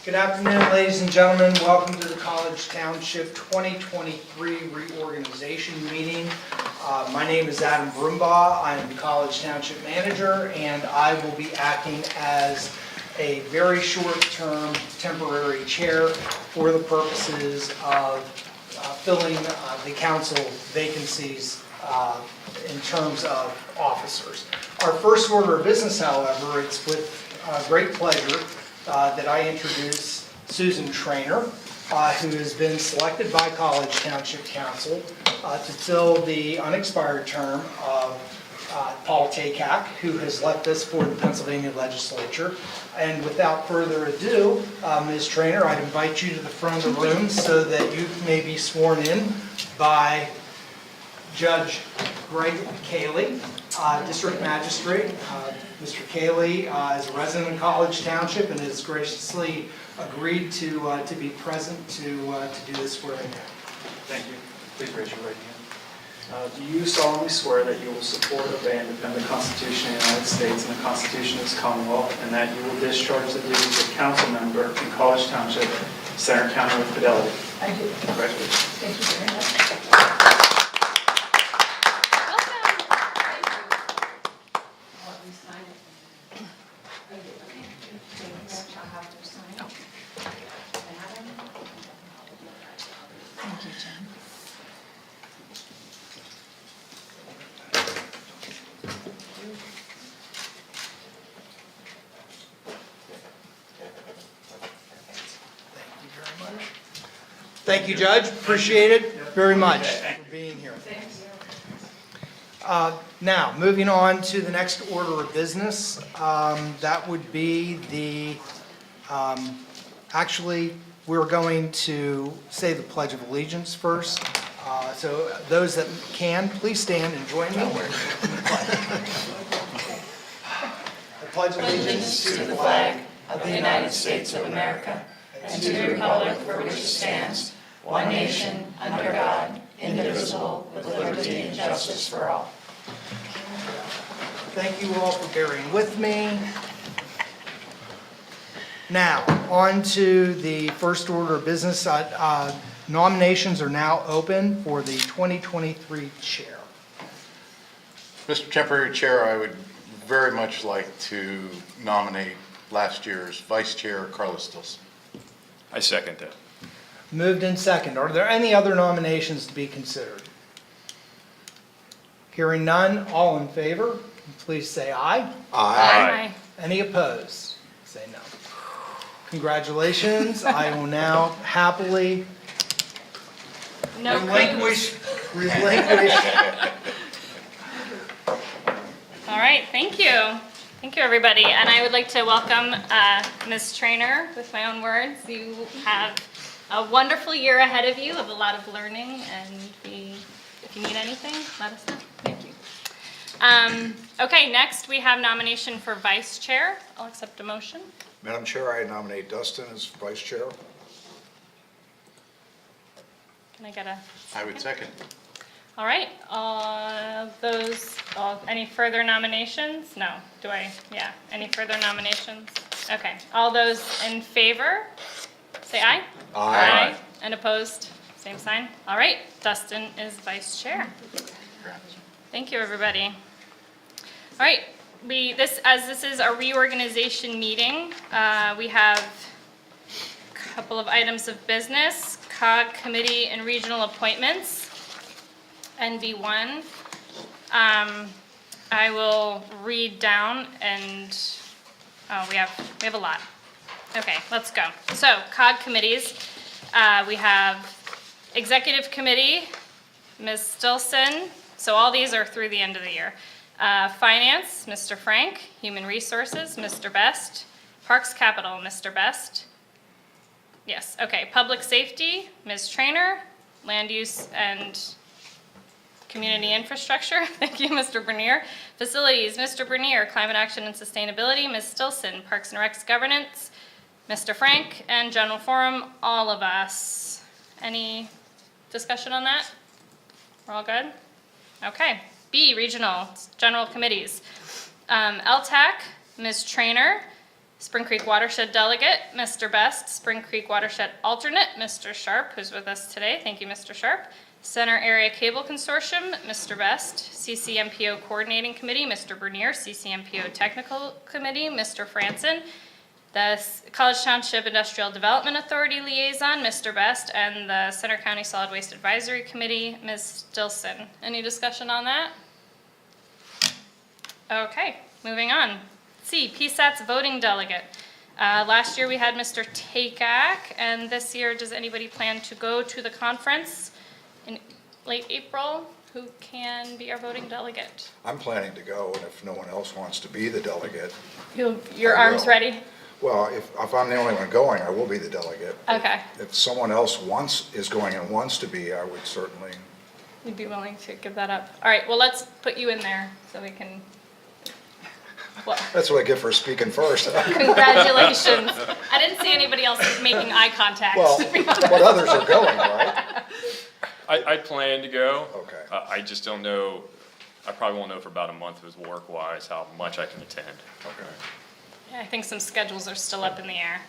Good afternoon, ladies and gentlemen. Welcome to the College Township 2023 reorganization meeting. My name is Adam Brumbaugh. I am the College Township manager, and I will be acting as a very short-term temporary chair for the purposes of filling the council vacancies in terms of officers. Our first order of business, however, it's with great pleasure that I introduce Susan Trainer, who has been selected by College Township Council to fill the unexpired term of Paul Takak, who has left us for the Pennsylvania legislature. And without further ado, Ms. Trainer, I'd invite you to the front of the room so that you may be sworn in by Judge Greg Cayley, District Magistrate. Mr. Cayley is a resident of College Township and has graciously agreed to be present to do this swearing in. Thank you. Please raise your right hand. Do you solemnly swear that you will support, obey, and defend the Constitution of the United States and the Constitution of this Commonwealth, and that you will discharge the duties of council member in College Township, Center County with fidelity? I do. Congratulations. Thank you very much. Thank you, Jen. Thank you, Judge. Appreciate it very much for being here. Now, moving on to the next order of business, that would be the, actually, we're going to say the Pledge of Allegiance first. So those that can, please stand and join me. I pledge allegiance To the flag of the United States of America and to the republic for which it stands, one nation, under God, indivisible, with liberty and justice for all. Thank you all for bearing with me. Now, on to the first order of business. Nominations are now open for the 2023 chair. Mr. Temporary Chair, I would very much like to nominate last year's Vice Chair, Carla Stilson. I second that. Moved in second. Are there any other nominations to be considered? Hearing none, all in favor, please say aye. Aye. Any opposed? Say no. Congratulations. I will now happily relinquish. All right, thank you. Thank you, everybody. And I would like to welcome Ms. Trainer with my own words. You have a wonderful year ahead of you of a lot of learning, and if you need anything, let us know. Thank you. Okay, next we have nomination for Vice Chair. I'll accept a motion. Madam Chair, I nominate Dustin as Vice Chair. Can I get a... I would second. All right, any further nominations? No, yeah, any further nominations? Okay, all those in favor, say aye. Aye. And opposed, same sign. All right, Dustin is Vice Chair. Congrats. Thank you, everybody. All right, as this is a reorganization meeting, we have a couple of items of business, COG committee and regional appointments. NV1. I will read down and we have a lot. Okay, let's go. So, COG committees. We have Executive Committee, Ms. Stilson. So all these are through the end of the year. Finance, Mr. Frank. Human Resources, Mr. Best. Parks Capital, Mr. Best. Yes, okay. Public Safety, Ms. Trainer. Land Use and Community Infrastructure, thank you, Mr. Bernier. Facilities, Mr. Bernier. Climate Action and Sustainability, Ms. Stilson. Parks and Recs Governance, Mr. Frank. And General Forum, all of us. Any discussion on that? We're all good? Okay. B, Regional, General Committees. LTAC, Ms. Trainer. Spring Creek Watershed Delegate, Mr. Best. Spring Creek Watershed Alternate, Mr. Sharp, who's with us today. Thank you, Mr. Sharp. Center Area Cable Consortium, Mr. Best. CCMPO Coordinating Committee, Mr. Bernier. CCMPO Technical Committee, Mr. Franson. The College Township Industrial Development Authority Liaison, Mr. Best. And the Center County Solid Waste Advisory Committee, Ms. Stilson. Any discussion on that? Okay, moving on. C, PSAT's Voting Delegate. Last year we had Mr. Takak, and this year, does anybody plan to go to the conference in late April? Who can be our voting delegate? I'm planning to go, and if no one else wants to be the delegate, Your I arms will. ready? well, if I'm the only one going, I will be the delegate. Okay. If someone else is going and wants to be, I would certainly, You'd be willing to give that up? All right, well, let's put you in there so we can, well, that's what I get for speaking first. congratulations. I didn't see anybody else making eye contact. Well, but others are going, right? I plan to go. Okay. I just don't know, I probably won't know for about a month work-wise how much I can attend. Okay. Yeah, I think some schedules are still up in the air,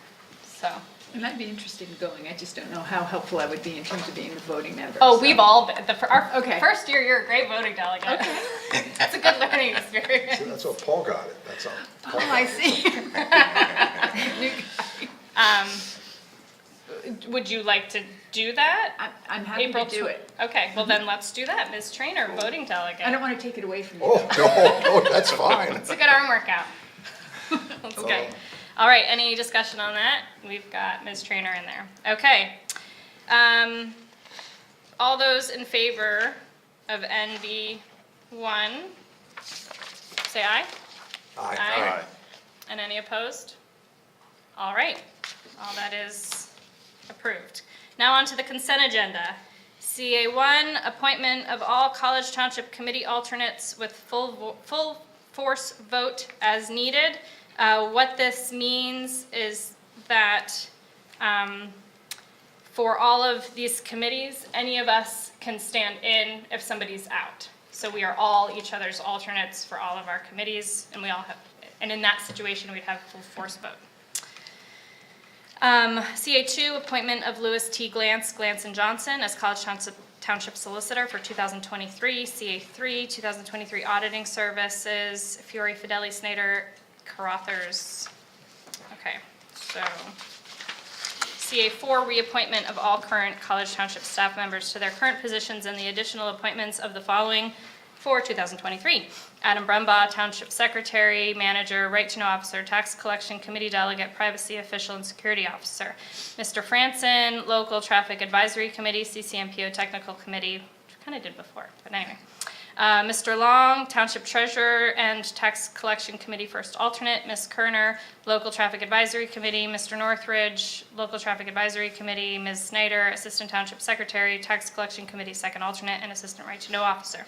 so. And I'd be interested in going, I just don't know how helpful I would be in terms of being a voting member. Oh, so. we've all been, our Okay. first year, you're a great voting delegate. It's a good learning experience. See, that's what Paul got it, that's how. Paul Oh, got I it. see. New guy. Would you like to do that? I'm happy April to do it. Okay, well then let's do that. Ms. Trainer, voting delegate. I don't want to take it away from you. Oh, no, that's fine. It's a good arm workout. Let's go. All right, any discussion on that? We've got Ms. Trainer in there. Okay. All those in favor of NB1, say aye. Aye. And any opposed? All right, all that is approved. Now on to the consent agenda. CA1, appointment of all College Township Committee alternates with full force vote as needed. What this means is that for all of these committees, any of us can stand in if somebody's out. So we are all each other's alternates for all of our committees, and we all have, and in that situation, we'd have full force vote. CA2, appointment of Louis T. Glantz and Johnson as College Township Solicitor for 2023. CA3, 2023 auditing services, Fiore, Fideli, Snyder, Carothers. Okay, so CA4, reappointment of all current College Township staff members to their current positions and the additional appointments of the following for 2023. Adam Brumbaugh, Township Secretary, Manager, Right to Know Officer, Tax Collection Committee Delegate, Privacy Official, and Security Officer. Mr. Franson, Local Traffic Advisory Committee, CCMPO Technical Committee, which I kind of did before, but anyway. Mr. Long, Township Treasurer and Tax Collection Committee First Alternate. Ms. Kerner, Local Traffic Advisory Committee. Mr. Northridge, Local Traffic Advisory Committee. Ms. Snyder, Assistant Township Secretary, Tax Collection Committee Second Alternate, and Assistant Right to Know Officer.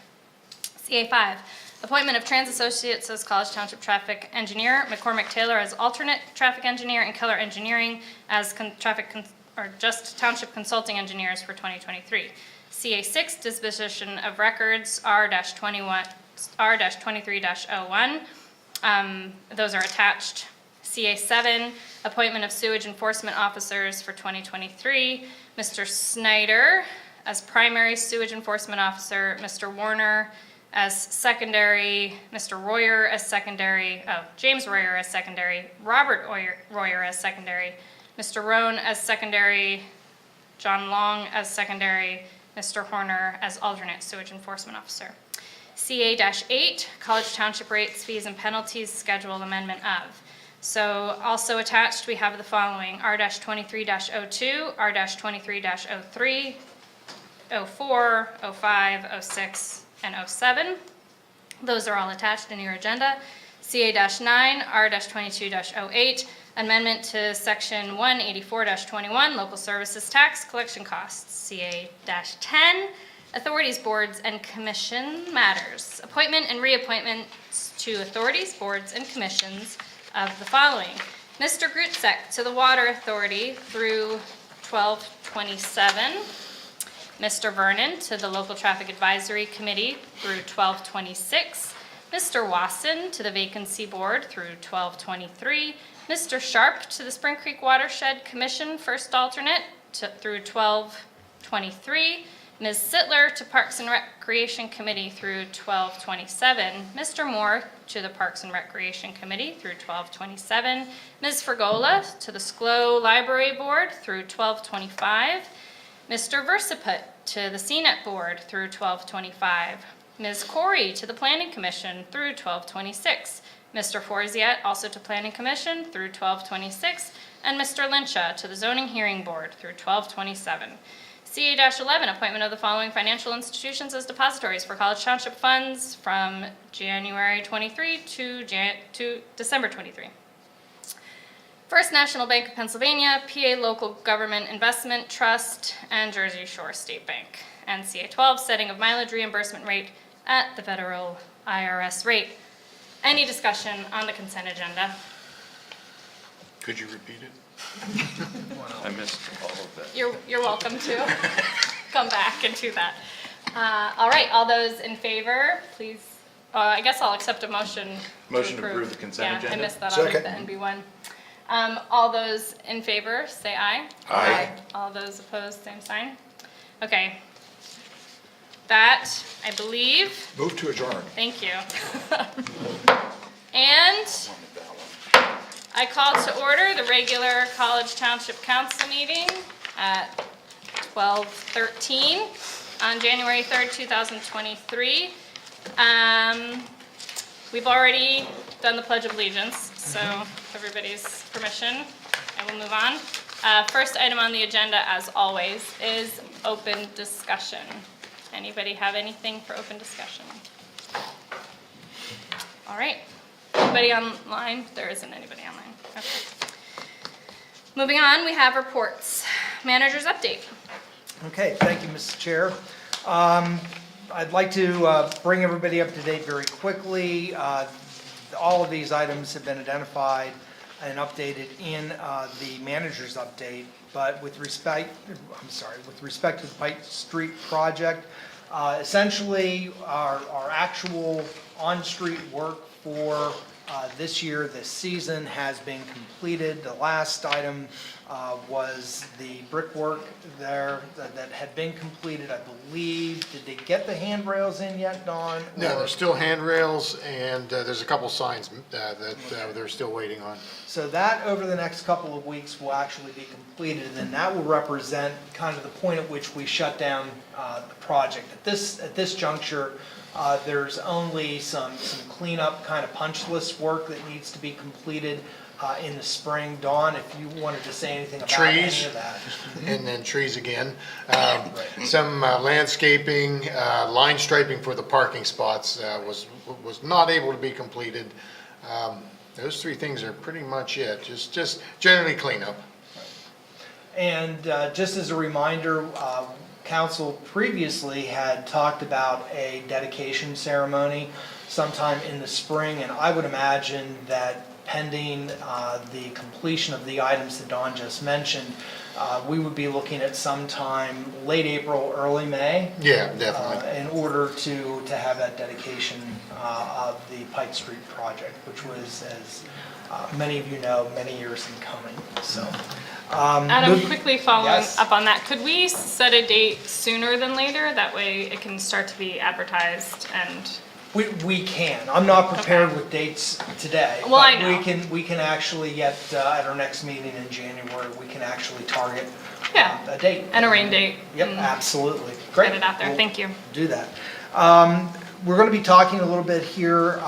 CA5, appointment of Trans Associates as College Township Traffic Engineer, McCormick Taylor as Alternate Traffic Engineer, and Keller Engineering as just Township Consulting Engineers for 2023. CA6, disposition of records, R-23-01. Those are attached. CA7, appointment of sewage enforcement officers for 2023. Mr. Snyder as primary sewage enforcement officer, Mr. Warner as secondary, Mr. Royer as secondary, James Royer as secondary, Robert Royer as secondary, Mr. Roan as secondary, John Long as secondary, Mr. Horner as alternate sewage enforcement officer. CA-8, College Township rates, fees, and penalties schedule amendment of. So also attached, we have the following: R-23-02, R-23-03, 04, 05, 06, and 07. Those are all attached in your agenda. CA-9, R-22-08, amendment to section 184-21, local services tax collection costs. CA-10, authorities, boards, and commission matters. Appointment and reappointments to authorities, boards, and commissions of the following: Mr. Grutzek to the Water Authority through 12/27. Mr. Vernon to the Local Traffic Advisory Committee through 12/26. Mr. Wasson to the Vacancy Board through 12/23, Mr. Sharp to the Spring Creek Watershed Commission, first alternate, through 12/23, Ms. Sittler to Parks and Recreation Committee through 12/27, Mr. Moore to the Parks and Recreation Committee through 12/27, Ms. Fregola to the SCLO Library Board through 12/25, Mr. Versiput to the CNET Board through 12/25, Ms. Corey to the Planning Commission through 12/26, Mr. Forziat also to Planning Commission through 12/26, and Mr. Lyncha to the Zoning Hearing Board through 12/27. CA-11, appointment of the following financial institutions as depositories for College Township funds from January 23 to December 23. First National Bank of Pennsylvania, PA Local Government Investment Trust, and Jersey Shore State Bank. And CA-12, setting of mileage reimbursement rate at the federal IRS rate. Any discussion on the consent agenda? Could you repeat it? I missed all of that. You're welcome to come back and do that. All right, all those in favor, please, I guess I'll accept a motion. Motion to approve the consent agenda? Yeah, I missed that on the Second. NB1. All those in favor, say aye. Aye. All those opposed, same sign. Okay. That, I believe, Move to adjourn. thank you. And I call to order the regular College Township Council meeting at 12:13 on January 3rd, 2023. We've already done the Pledge of Allegiance, so with everybody's permission, I will move on. First item on the agenda, as always, is open discussion. Anybody have anything for open discussion? All right. Anybody online? There isn't anybody online. Okay. Moving on, we have reports. Manager's update. Okay, thank you, Mrs. Chair. I'd like to bring everybody up to date very quickly. All of these items have been identified and updated in the manager's update, but with respect to the Pike Street project, essentially our actual on-street work for this year, this season, has been completed. The last item was the brickwork there that had been completed, I believe. Did they get the handrails in yet, Don? No, Or- there's still handrails, and there's a couple signs that they're still waiting on. So that, over the next couple of weeks, will actually be completed, and that will represent kind of the point at which we shut down the project. At this juncture, there's only some cleanup kind of punch list work that needs to be completed in the spring. Dawn, if you wanted to say anything about any Trees. of that. And then trees again. Some landscaping, line striping for the parking spots was not able to be completed. Those three things are pretty much it, just generally cleanup. And just as a reminder, council previously had talked about a dedication ceremony sometime in the spring, and I would imagine that pending the completion of the items that Dawn just mentioned, we would be looking at sometime late April, early May. Yeah, definitely. In order to have that dedication of the Pike Street project, which was, as many of you know, many years in coming, so. Adam, quickly following Yes. up on that, could we set a date sooner than later? That way it can start to be advertised and, We can. I'm not prepared with dates today. Well, I but know. we can actually, at our next meeting in January, we can actually target Yeah. a date. and a rain date. Yep, and absolutely. Great. Get it out there. We'll Thank you. Do that. We're going to be talking a little bit here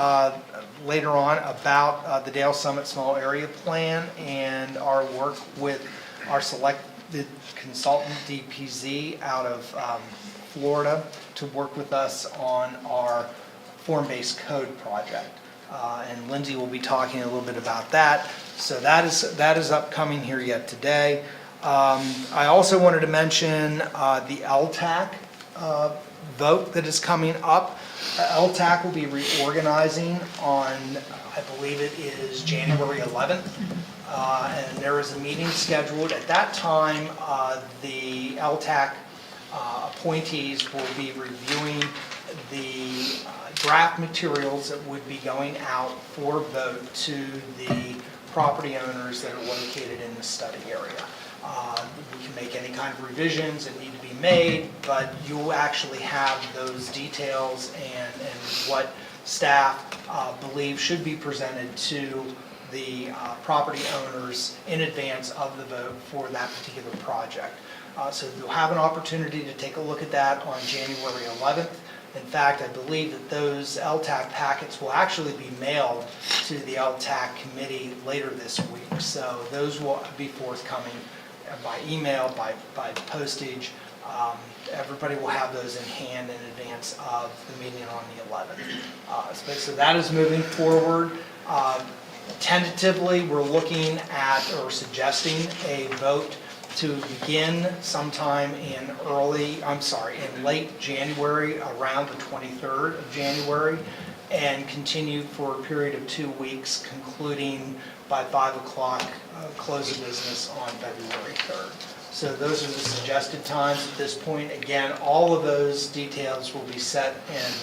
later on about the Dale Summit Small Area Plan and our work with our selected consultant, DPZ, out of Florida, to work with us on our form-based code project. And Lindsay will be talking a little bit about that. So that is upcoming here yet today. I also wanted to mention the LTAC vote that is coming up. LTAC will be reorganizing on, I believe it is January 11th. And there is a meeting scheduled. At that time, the LTAC appointees will be reviewing the draft materials that would be going out for vote to the property owners that are located in the study area. We can make any kind of revisions that need to be made, but you'll actually have those details and what staff believe should be presented to the property owners in advance of the vote for that particular project. So you'll have an opportunity to take a look at that on January 11th. In fact, I believe that those LTAC packets will actually be mailed to the LTAC committee later this week. So those will be forthcoming by email, by postage. Everybody will have those in hand in advance of the meeting on the 11th. So that is moving forward. Tentatively, we're looking at or suggesting a vote to begin sometime in late January, around the 23rd of January, and continue for a period of 2 weeks, concluding by 5 o'clock, close of business on February 3rd. So those are the suggested times at this point. Again, all of those details will be set and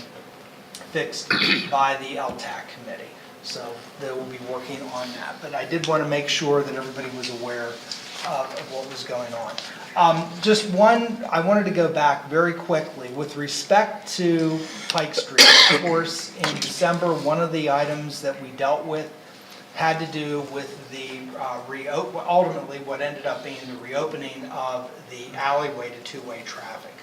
fixed by the LTAC committee. So they will be working on that. But I did want to make sure that everybody was aware of what was going on. Just one, I wanted to go back very quickly with respect to Pike Street. Of course, in December, one of the items that we dealt with had to do with the ultimately what ended up being the reopening of the alleyway to two-way traffic.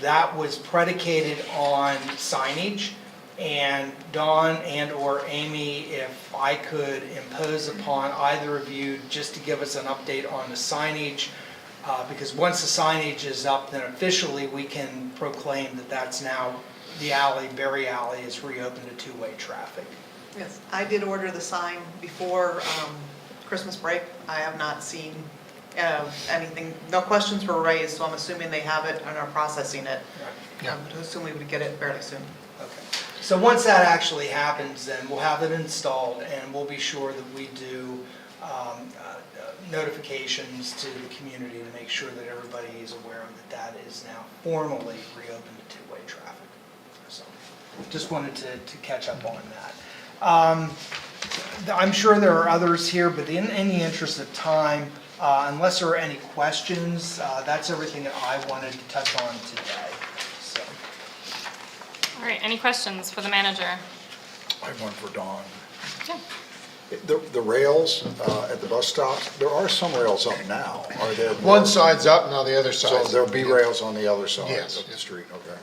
That was predicated on signage. And Dawn and/or Amy, if I could impose upon either of you just to give us an update on the signage, because once the signage is up, then officially we can proclaim that that's now the alley, Berry Alley, is reopened to two-way traffic. Yes, I did order the sign before Christmas break. I have not seen anything, no questions were raised, so I'm assuming they have it and are processing it. Right. I would assume we would get it fairly soon. Okay. So once that actually happens, then we'll have it installed, and we'll be sure that we do notifications to the community to make sure that everybody is aware that is now formally reopened to two-way traffic. So just wanted to catch up on that. I'm sure there are others here, but in the interest of time, unless there are any questions, that's everything that I wanted to touch on today. So. All right, any questions for the manager? I have one for Dawn. Yeah. The rails at the bus stops, there are some rails up now. Are there? One side's up, now the other So side's. there'll be rails on the other side Yes, of the yes. street, okay.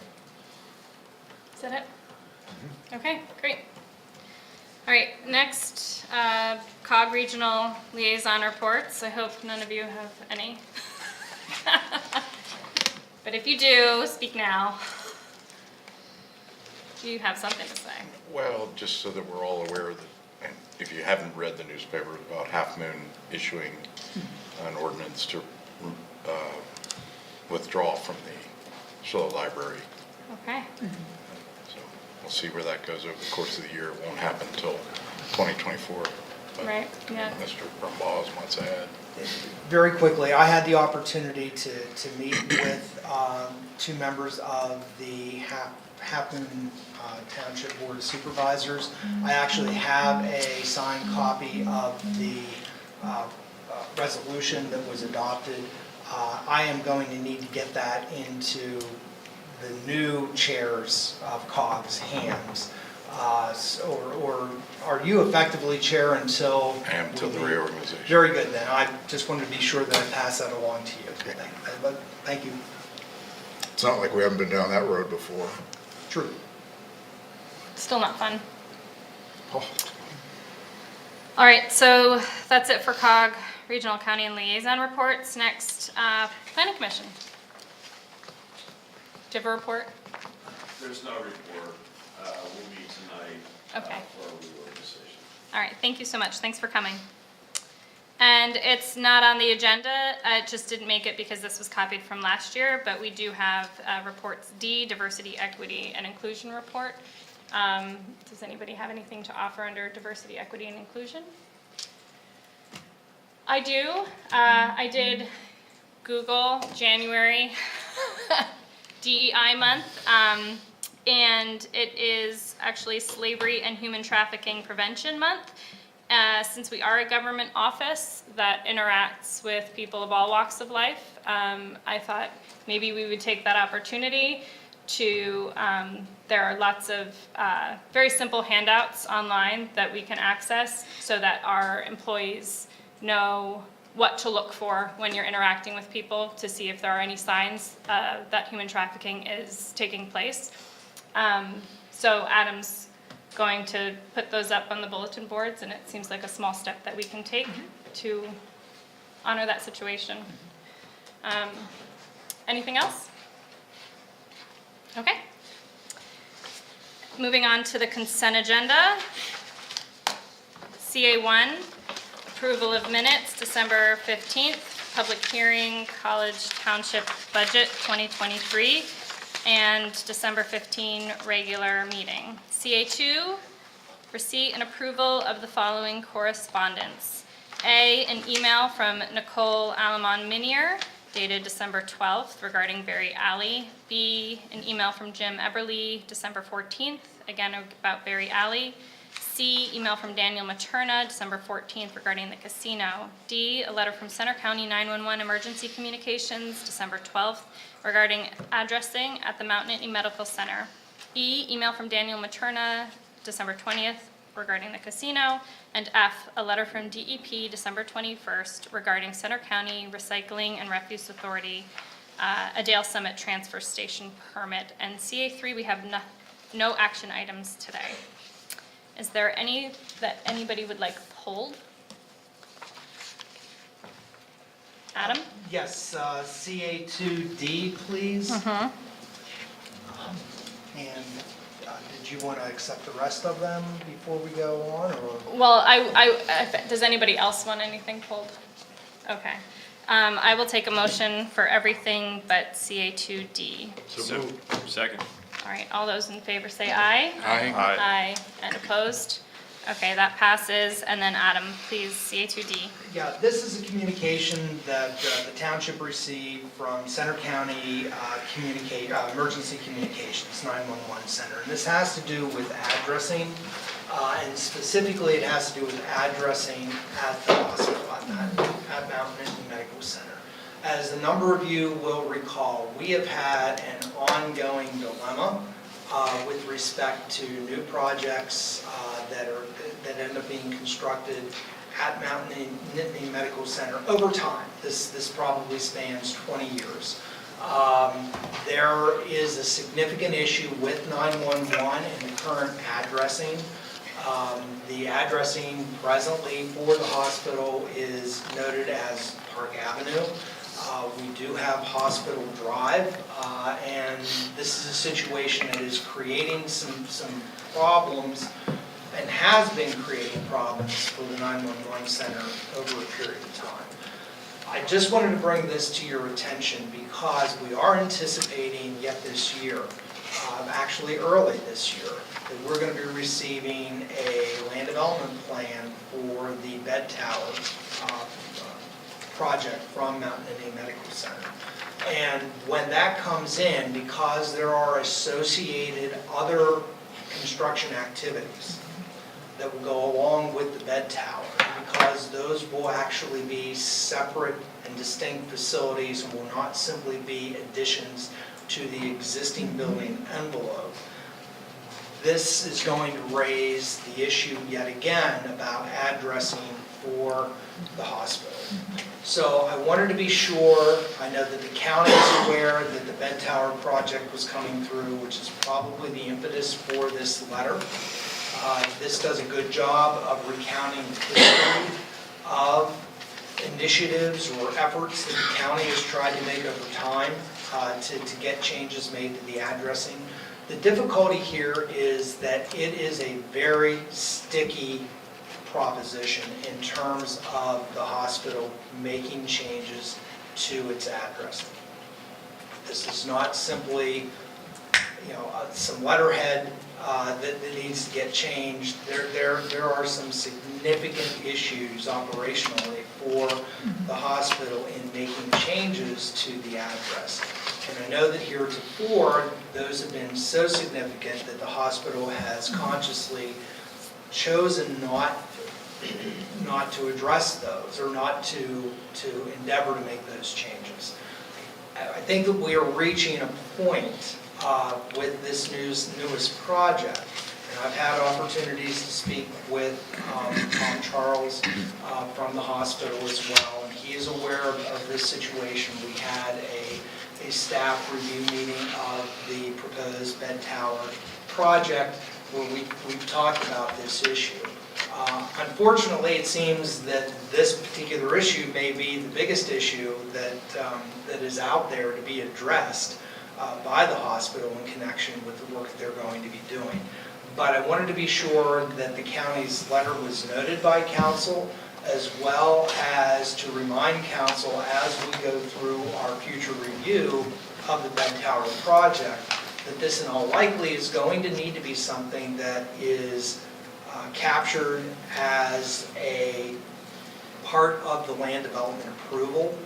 Is that it? Okay, great. All right, next, COG Regional Liaison Reports. I hope none of you have any. But if you do, speak now. Do you have something to say? Well, just so that we're all aware that, and if you haven't read the newspaper, about Half Moon issuing an ordinance to withdraw from the Shiller Library. Okay. So we'll see where that goes over the course of the year. It won't happen until 2024. but Right, yeah. Mr. Brumbaugh wants to add. Very quickly, I had the opportunity to meet with two members of the Half Moon Township Board of Supervisors. I actually have a signed copy of the resolution that was adopted. I am going to need to get that into the new chairs of COG's hands. Or are you effectively chair until? I am till the reorganization. Very good then. I just wanted to be sure that I pass that along to you. Thank you. It's not like we haven't been down that road before. True. Still not fun. Oh, All right, so that's it for COG Regional County and Liaison Reports. Next, Planning Commission. Do you have a report? There's no report. We'll meet tonight Okay. for a reorganization. All right, thank you so much. Thanks for coming. And it's not on the agenda. It just didn't make it because this was copied from last year, but we do have reports D, Diversity, Equity, and Inclusion Report. Does anybody have anything to offer under Diversity, Equity, and Inclusion? I do. I did Google January DEI month, and it is actually Slavery and Human Trafficking Prevention Month. Since we are a government office that interacts with people of all walks of life, I thought maybe we would take that opportunity to, there are lots of very simple handouts online that we can access so that our employees know what to look for when you're interacting with people to see if there are any signs that human trafficking is taking place. So Adam's going to put those up on the bulletin boards, and it seems like a small step that we can take to honor that situation. Anything else? Okay. Moving on to the consent agenda. CA1, approval of minutes, December 15th, public hearing, College Township Budget 2023, and December 15, regular meeting. CA2, receipt and approval of the following correspondence. A, an email from Nicole Alamon-Minier, dated December 12th, regarding Berry Alley. B, an email from Jim Eberly, December 14th, again about Berry Alley. C, email from Daniel Materna, December 14th, regarding the casino. D, a letter from Center County 911 Emergency Communications, December 12th, regarding addressing at the Mount Nittany Medical Center. E, email from Daniel Materna, December 20th, regarding the casino. And F, a letter from DEP, December 21st, regarding Center County Recycling and Refuse Authority, a Dale Summit Transfer Station permit. And CA3, we have no action items today. Is there any that anybody would like pulled? Adam? Yes, CA2D, please. And did you want to accept the rest of them before we go on, or? Well, does anybody else want anything pulled? Okay. I will take a motion for everything but CA2D. So, second. All right, all those in favor say aye. Aye. Aye. And opposed? Okay, that passes. And then Adam, please, CA2D. Yeah, this is a communication that the township received from Center County Emergency Communications 911 Center. And this has to do with addressing, and specifically it has to do with addressing at the hospital, at Mount Nittany Medical Center. As a number of you will recall, we have had an ongoing dilemma with respect to new projects that end up being constructed at Mount Nittany Medical Center over time. This probably spans 20 years. There is a significant issue with 911 and the current addressing. The addressing presently for the hospital is noted as Park Avenue. We do have Hospital Drive, and this is a situation that is creating some problems and has been creating problems for the 911 center over a period of time. I just wanted to bring this to your attention because we are anticipating yet this year, actually early this year, that we're going to be receiving a land development plan for the bed tower project from Mount Nittany Medical Center. And when that comes in, because there are associated other construction activities that will go along with the bed tower, because those will actually be separate and distinct facilities and will not simply be additions to the existing building envelope, this is going to raise the issue yet again about addressing for the hospital. So I wanted to be sure, I know that the county is aware that the bed tower project was coming through, which is probably the impetus for this letter. This does a good job of recounting the history of initiatives or efforts that the county has tried to make over time to get changes made to the addressing. The difficulty here is that it is a very sticky proposition in terms of the hospital making changes to its addressing. This is not simply, some letterhead that needs to get changed. There are some significant issues operationally for the hospital in making changes to the address. And I know that heretofore, those have been so significant that the hospital has consciously chosen not to address those, or not to endeavor to make those changes. I think that we are reaching a point with this newest project, and I've had opportunities to speak with Tom Charles from the hospital as well, and he is aware of this situation. We had a staff review meeting of the proposed bed tower project where we've talked about this issue. Unfortunately, it seems that this particular issue may be the biggest issue that is out there to be addressed by the hospital in connection with the work that they're going to be doing. But I wanted to be sure that the county's letter was noted by council, as well as to remind council as we go through our future review of the bed tower project, that this in all likely is going to need to be something that is captured as a part of the land development approval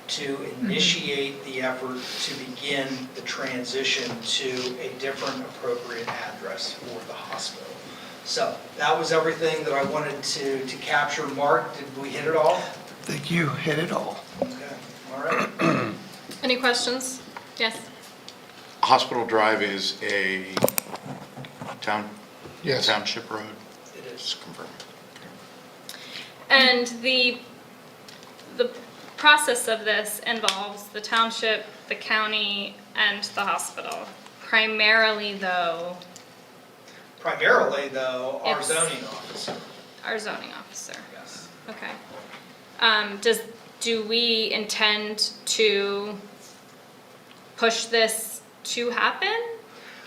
to initiate the effort to begin the transition to a different appropriate address for the hospital. So that was everything that I wanted to capture. Mark, did we hit it all? I think you hit it all. Okay, all right. Any questions? Yes? Hospital Drive is a Yes. township road? It is. Just confirm. And the process of this involves the township, the county, and the hospital. Primarily, though, Our It's- zoning officer, our zoning officer. yes. Okay. Do we intend to push this to happen?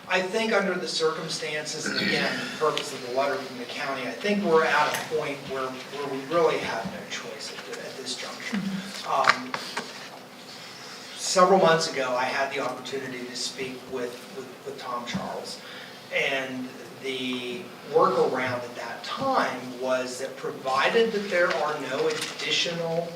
I think under the circumstances, and again, the purpose of the letter from the county, I think we're at a point where we really have no choice at this juncture. Several months ago, I had the opportunity to speak with Tom Charles, and the workaround at that time was that provided that there are no additional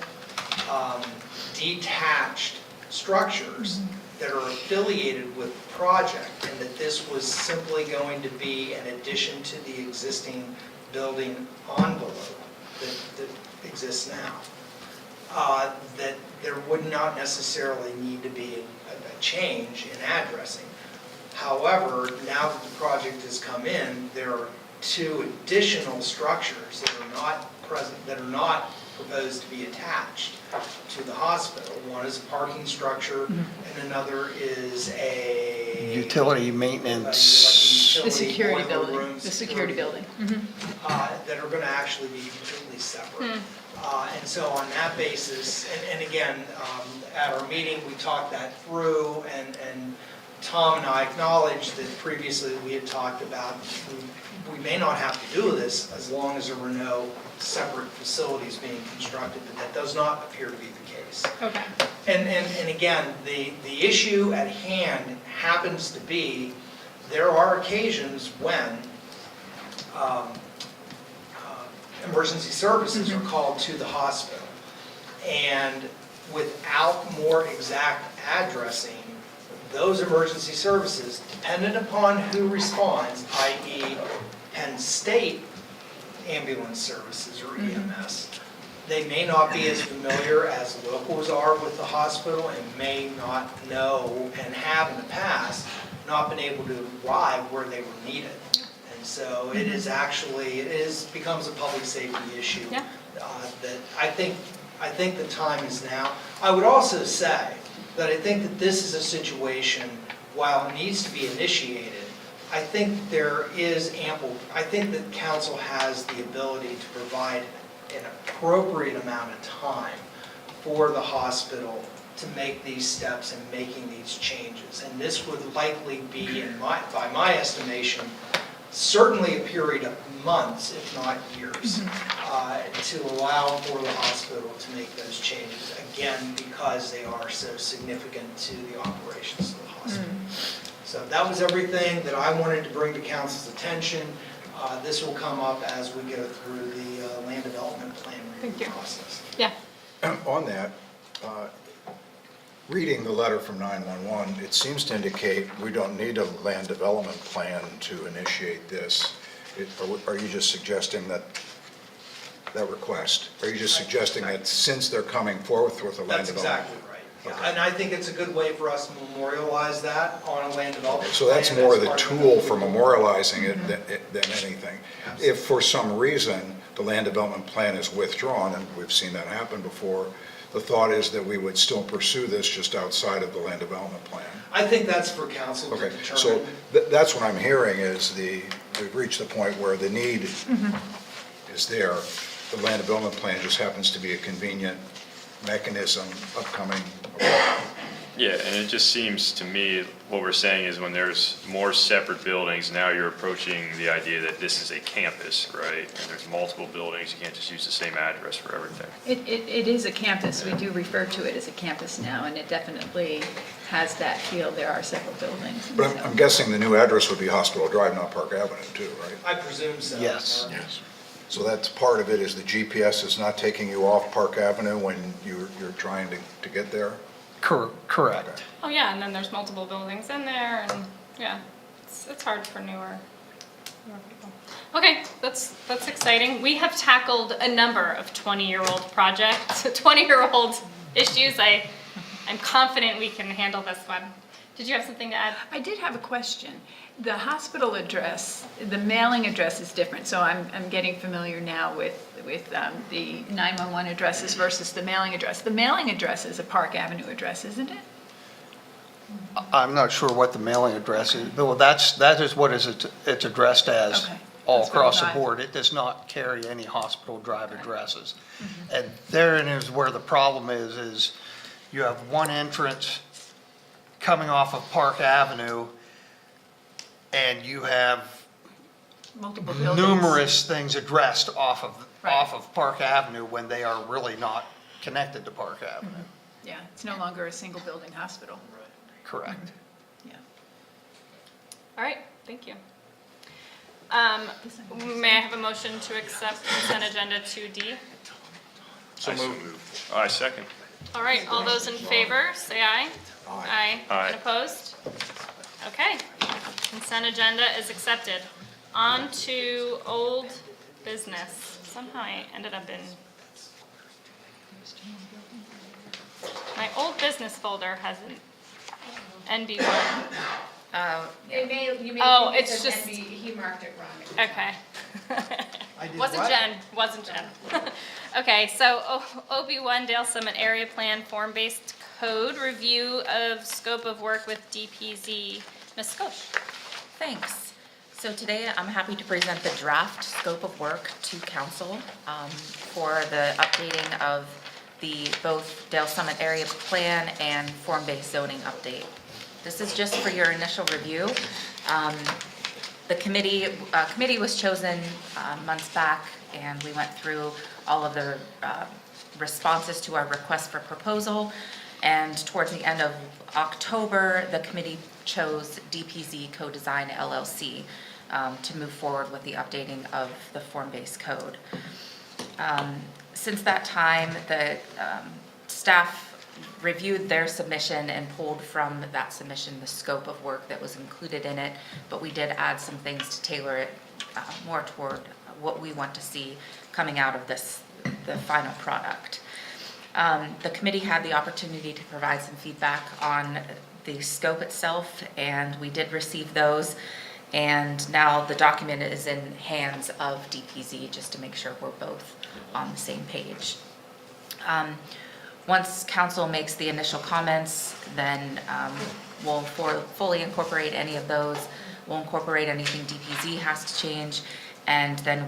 detached structures that are affiliated with the project, and that this was simply going to be an addition to the existing building envelope that exists now, that there would not necessarily need to be a change in addressing. However, now that the project has come in, there are two additional structures that are not present, that are not proposed to be attached to the hospital. One is a parking structure, and another is a Utility maintenance. The security boiler building, room, the security building. that are going to actually be completely separate. And so on that basis, and again, at our meeting, we talked that through, and Tom and I acknowledged that previously we had talked about, we may not have to do this as long as there were no separate facilities being constructed, but that does not appear to be the case. Okay. And again, the issue at hand happens to be, there are occasions when emergency services are called to the hospital. And without more exact addressing, those emergency services, dependent upon who responds, i.e. Penn State ambulance services or EMS, they may not be as familiar as locals are with the hospital, and may not know, and have in the past, not been able to arrive where they were needed. And so it is actually, becomes a public safety issue. Yeah. That I think the time is now. I would also say that I think that this is a situation, while it needs to be initiated, I think there is I think that council has the ability to provide an appropriate amount of time for the hospital to make these steps and making these changes. And this would likely be, by my estimation, certainly a period of months, if not years, to allow for the hospital to make those changes, again, because they are so significant to the operations of the hospital. So that was everything that I wanted to bring to council's attention. This will come up as we go through the land development plan review process. Yeah. On that, Reading the letter from 911, it seems to indicate we don't need a land development plan to initiate this. Are you just suggesting that request? Are you just suggesting that since they're coming forth with a land That's development? exactly right. Okay. And I think it's a good way for us to memorialize that on a land development. So that's plan more as the part of tool for memorializing it than anything. If for some reason the land development plan is withdrawn, and we've seen that happen before, the thought is that we would still pursue this just outside of the land development plan. I think that's for council to Okay, determine. so that's what I'm hearing is we've reached the point where the need is there. The land development plan just happens to be a convenient mechanism upcoming. Yeah, and it just seems to me, what we're saying is when there's more separate buildings, now you're approaching the idea that this is a campus, right? And there's multiple buildings, you can't just use the same address for everything. It is a campus. We do refer to it as a campus now, and it definitely has that feel. There are several buildings. But I'm guessing the new address would be Hospital Drive, not Park Avenue too, right? I presume so. Yes. So that's part of it, is the GPS is not taking you off Park Avenue when you're trying to get there? Correct. Oh, yeah, and then there's multiple buildings in there, and, yeah, it's hard for newer people. Okay, that's exciting. We have tackled a number of 20-year-old projects, 20-year-old issues. I'm confident we can handle this one. Did you have something to add? I did have a question. The hospital address, the mailing address is different, so I'm getting familiar now with the 911 addresses versus the mailing address. The mailing address is a Park Avenue address, isn't it? I'm not sure what the mailing address is, but that is what it's addressed as Okay. all That's what across the I- board. It does not carry any Hospital Drive addresses. And therein is where the problem is you have one entrance coming off of Park Avenue, and you have Multiple buildings. numerous things addressed off Right. of Park Avenue when they are really not connected to Park Avenue. Yeah, it's no longer a single building hospital. Correct. Yeah. All right, thank you. May I have a motion to accept consent agenda 2D? So moved. I second. All right, all those in favor, say aye. Aye. Aye. And opposed? Okay, consent agenda is accepted. On to old business. Somehow I ended up in my old business folder has an NB1. You may Oh, think it's an just- NB, he marked it wrong. Okay. I did Wasn't what? Jen, wasn't Jen. Okay, so OB1 Dale Summit Area Plan Form-Based Code Review of Scope of Work with DPZ. Ms. Skosh. Thanks. So today I'm happy to present the draft scope of work to council for the updating of the both Dale Summit Area Plan and Form-Based Zoning update. This is just for your initial review. The committee was chosen months back, and we went through all of the responses to our request for proposal. And towards the end of October, the committee chose DPZ Co-Design LLC to move forward with the updating of the form-based code. Since that time, the staff reviewed their submission and pulled from that submission the scope of work that was included in it, but we did add some things to tailor it more toward what we want to see coming out of the final product. The committee had the opportunity to provide some feedback on the scope itself, and we did receive those. And now the document is in hands of DPZ, just to make sure we're both on the same page. Once council makes the initial comments, then we'll fully incorporate any of those. We'll incorporate anything DPZ has to change, and then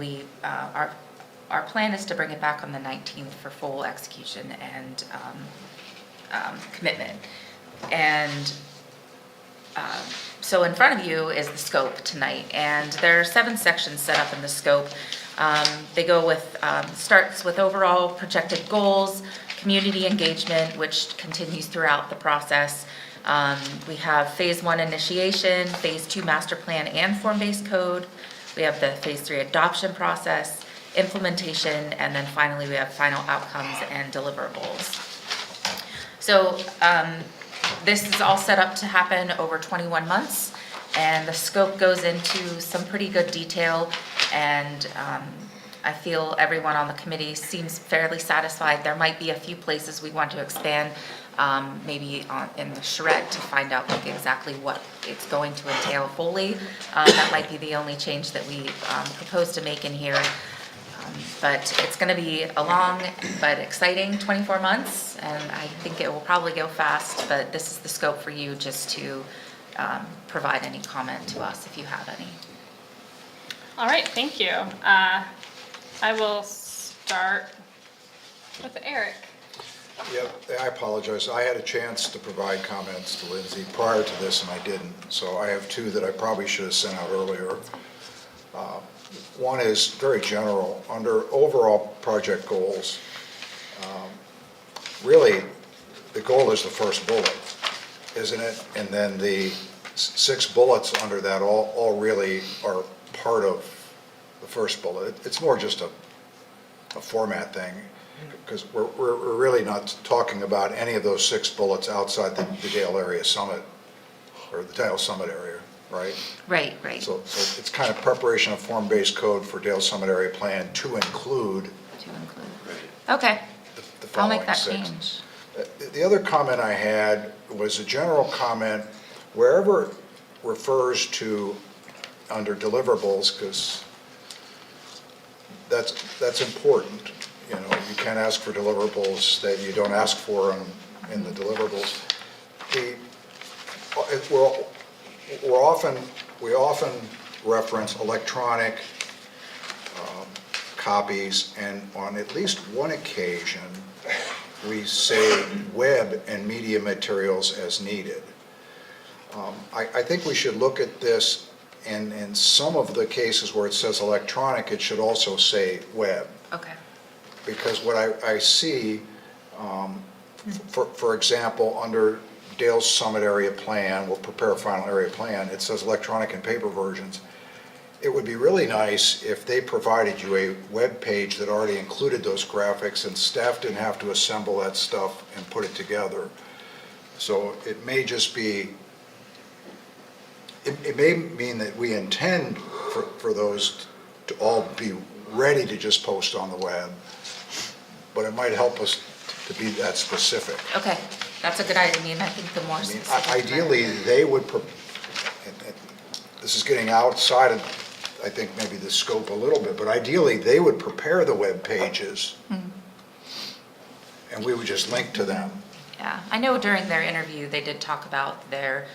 our plan is to bring it back on the 19th for full execution and commitment. And so in front of you is the scope tonight, and there are 7 sections set up in the scope. They go with, starts with overall projected goals, community engagement, which continues throughout the process. We have phase 1 initiation, phase 2 master plan and form-based code. We have the phase 3 adoption process, implementation, and then finally we have final outcomes and deliverables. So this is all set up to happen over 21 months, and the scope goes into some pretty good detail, and I feel everyone on the committee seems fairly satisfied. There might be a few places we want to expand, maybe in the charrette to find out like exactly what it's going to entail fully. That might be the only change that we propose to make in here. But it's gonna be a long but exciting 24 months, and I think it will probably go fast, but this is the scope for you just to provide any comment to us if you have any. All right, thank you. I will start with Eric. Yep, I apologize. I had a chance to provide comments to Lindsay prior to this, and I didn't. So I have two that I probably should have sent out earlier. One is very general. Under overall project goals, really, the goal is the first bullet, isn't it? And then the 6 bullets under that all really are part of the first bullet. It's more just a format thing, because we're really not talking about any of those 6 bullets outside the Dale area summit, or the Dale Summit area, right? Right. So it's kind of preparation of form-based code for Dale Summit Area Plan to include Okay, the I'll following make that 6. change. The other comment I had was a general comment, wherever it refers to under deliverables, because that's important. You know, you can't ask for deliverables that you don't ask for in the deliverables. We often reference electronic copies, and on at least one occasion, we say web and media materials as needed. I think we should look at this, and in some of the cases where it says electronic, it should also say web. Okay. Because what I see, for example, under Dale's Summit Area Plan, we'll prepare a final area plan, it says electronic and paper versions. It would be really nice if they provided you a web page that already included those graphics, and staff didn't have to assemble that stuff and put it together. So it may just be, it may mean that we intend for those to all be ready to just post on the web, but it might help us to be that specific. Okay, that's a good idea. I mean, I think the more I mean, specific. ideally, they would, this is getting outside of, I think, maybe the scope a little bit, but ideally, they would prepare the web pages, and we would just link to them. Yeah, I know during their interview, they did talk about their,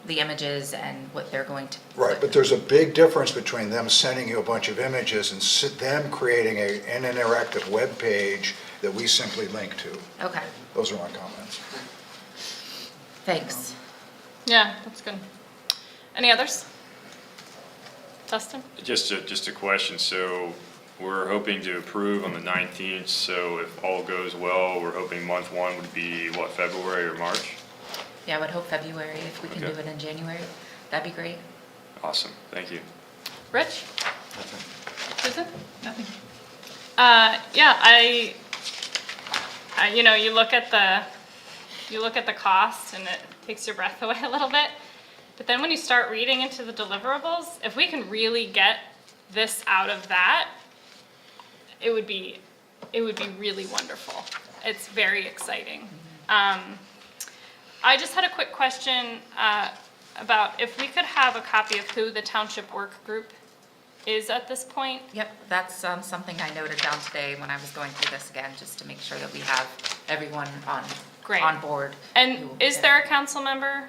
the images and what they're going to. Right, but there's a big difference between them sending you a bunch of images and them creating an interactive web page that we simply link to. Okay, Those are my comments. thanks. Yeah, that's good. Any others? Dustin? Just a question, so we're hoping to approve on the 19th, so if all goes well, we're hoping month 1 would be, what, February or March? Yeah, I would hope February, if we can do Okay. it in January, that'd be great. Awesome, thank you. Rich? Susan? Nothing. Yeah, you know, you look at the cost and it takes your breath away a little bit. But then when you start reading into the deliverables, if we can really get this out of that, it would be really wonderful. It's very exciting. I just had a quick question about if we could have a copy of who the township work group is at this point. Yep, that's something I noted down today when I was going through this again, just to make sure that we have everyone Great. on board. And who- is there a council member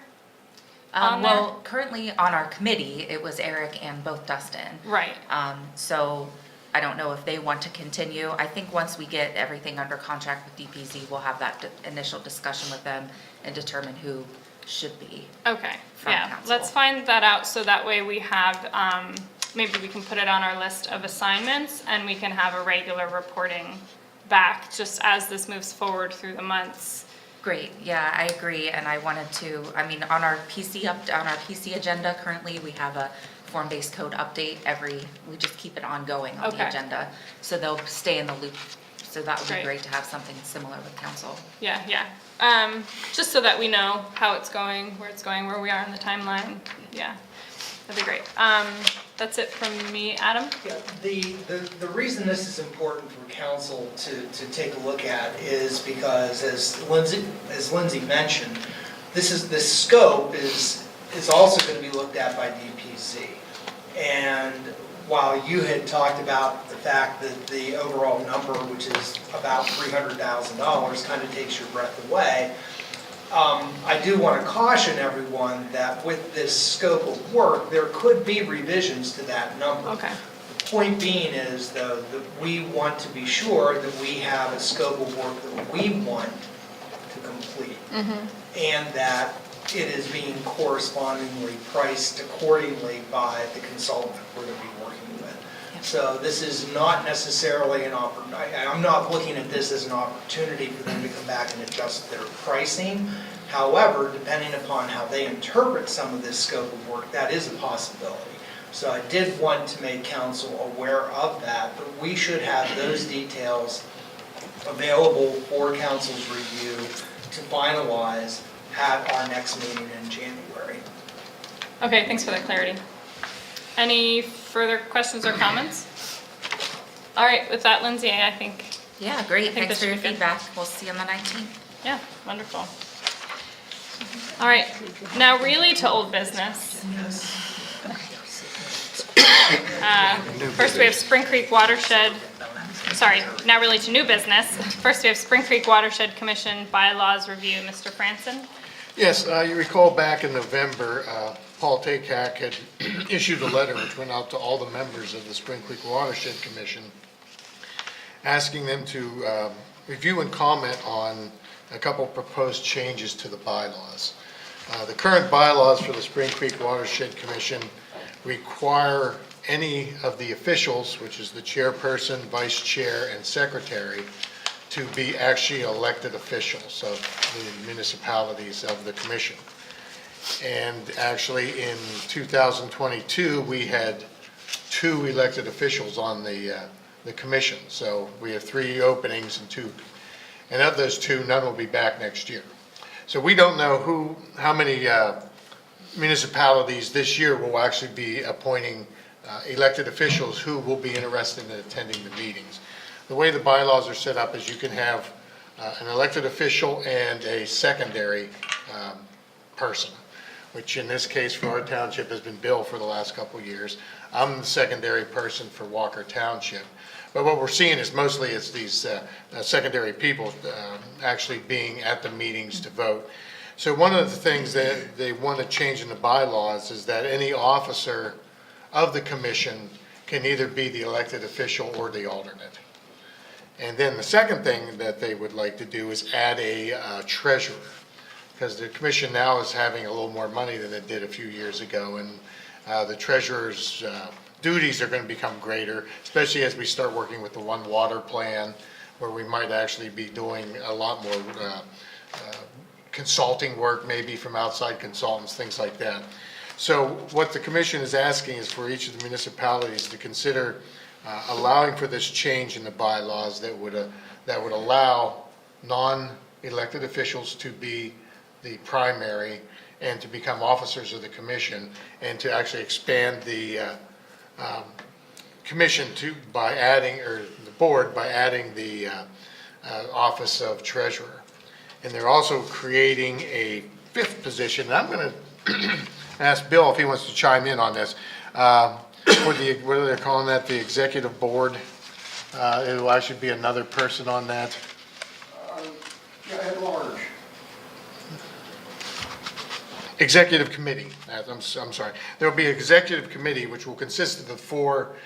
on there? Well, currently on our committee, it was Eric and both Dustin. Right. So I don't know if they want to continue. I think once we get everything under contract with DPZ, we'll have that initial discussion with them and determine who should be. Okay, From yeah, council. let's find that out, so that way we have, maybe we can put it on our list of assignments, and we can have a regular reporting back, just as this moves forward through the months. Great, yeah, I agree, and I wanted to, I mean, on our PC agenda currently, we have a form-based code update we just keep it ongoing on the Okay. agenda, so they'll stay in the loop So that would be Great. great to have something similar with council. Yeah, yeah. Just so that we know how it's going, where we are in the timeline. Yeah, that'd be great. That's it from me. Adam? Yeah, the reason this is important for council to take a look at is because, as Lindsay mentioned, this scope is also going to be looked at by DPZ. And while you had talked about the fact that the overall number, which is about $300,000, kind of takes your breath away, I do want to caution everyone that with this scope of work, there could be revisions to that number. Okay. The point being is, though, that we want to be sure that we have a scope of work that we want to complete, and that it is being correspondingly priced accordingly by the consultant that we're going to be working with. So this is not necessarily I'm not looking at this as an opportunity for them to come back and adjust their pricing. However, depending upon how they interpret some of this scope of work, that is a possibility. So I did want to make council aware of that, but we should have those details available for council's review to finalize at our next meeting in January. Okay, thanks for that clarity. Any further questions or comments? All right, with that, Lindsay, I think, Yeah, great. think Thanks this for your should be good. feedback. We'll see you on the 19th. yeah, wonderful. All right, now really to old business. First, we have Spring Creek Watershed, now really to new business. First, we have Spring Creek Watershed Commission bylaws review. Mr. Franson? Yes, you recall back in November, Paul Takak had issued a letter which went out to all the members of the Spring Creek Watershed Commission, asking them to review and comment on a couple proposed changes to the bylaws. The current bylaws for the Spring Creek Watershed Commission require any of the officials, which is the chairperson, vice chair, and secretary, to be actually elected officials of the municipalities of the commission. And actually, in 2022, we had 2 elected officials on the commission. So we have 3 openings and 2. And of those 2, none will be back next year. So we don't know how many municipalities this year will actually be appointing elected officials who will be interested in attending the meetings. The way the bylaws are set up is you can have an elected official and a secondary person, which in this case for our township has been Bill for the last couple of years. I'm the secondary person for Walker Township. But what we're seeing is mostly it's these secondary people actually being at the meetings to vote. So one of the things that they want to change in the bylaws is that any officer of the commission can either be the elected official or the alternate. And then the second thing that they would like to do is add a treasurer, because the commission now is having a little more money than it did a few years ago, and the treasurer's duties are going to become greater, especially as we start working with the One Water plan, where we might actually be doing a lot more consulting work, maybe from outside consultants, things like that. So what the commission is asking is for each of the municipalities to consider allowing for this change in the bylaws that would allow non-elected officials to be the primary and to become officers of the commission, and to actually expand the commission by adding, or the board by adding the office of treasurer. And they're also creating a 5th position. And I'm going to ask Bill if he wants to chime in on this. For the, what are they calling that, the executive board? It will actually be another person on that. Yeah, at large. Executive committee, I'm sorry. There'll be an executive committee which will consist of the 4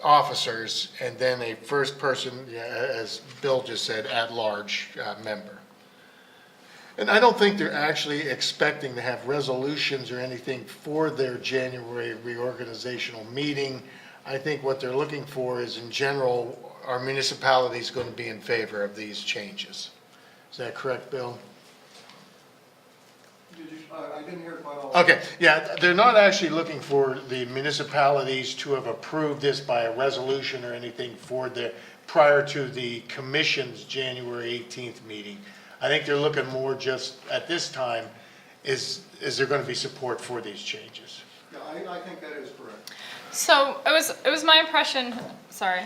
officers, and then a first person, as Bill just said, at-large member. And I don't think they're actually expecting to have resolutions or anything for their January reorganizational meeting. I think what they're looking for is, in general, our municipality is going to be in favor of these changes. Is that correct, Bill? I didn't hear it quite all. Okay, yeah, they're not actually looking for the municipalities to have approved this by a resolution or anything for prior to the commission's January 18th meeting. I think they're looking more just at this time, is there going to be support for these changes? Yeah, I think that is correct. So it was my impression, sorry,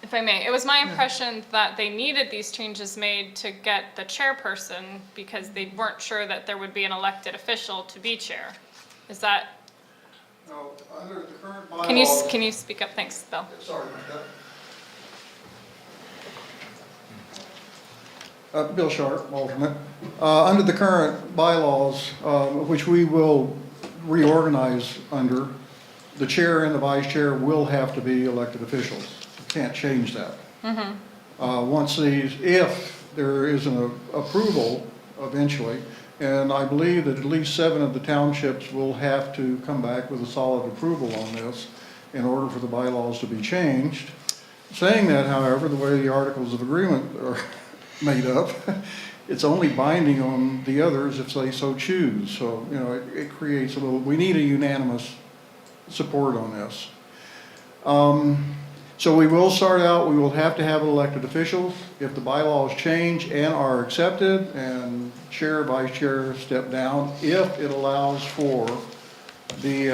if I may, it was my impression that they needed these changes made to get the chairperson because they weren't sure that there would be an elected official to be chair. Is that, No, under the current bylaws. can you speak up? Thanks, Bill. Sorry about that. Bill Sharp, alternate. Under the current bylaws, which we will reorganize under, the chair and the vice chair will have to be elected officials. You can't change that. Once these, if there is an approval eventually, and I believe that at least 7 of the townships will have to come back with a solid approval on this in order for the bylaws to be changed. Saying that, however, the way the Articles of Agreement are made up, it's only binding on the others if they so choose. So, you know, it creates a little, we need a unanimous support on this. So we will start out, we will have to have elected officials. If the bylaws change and are accepted, and chair, vice chair step down, if it allows for the,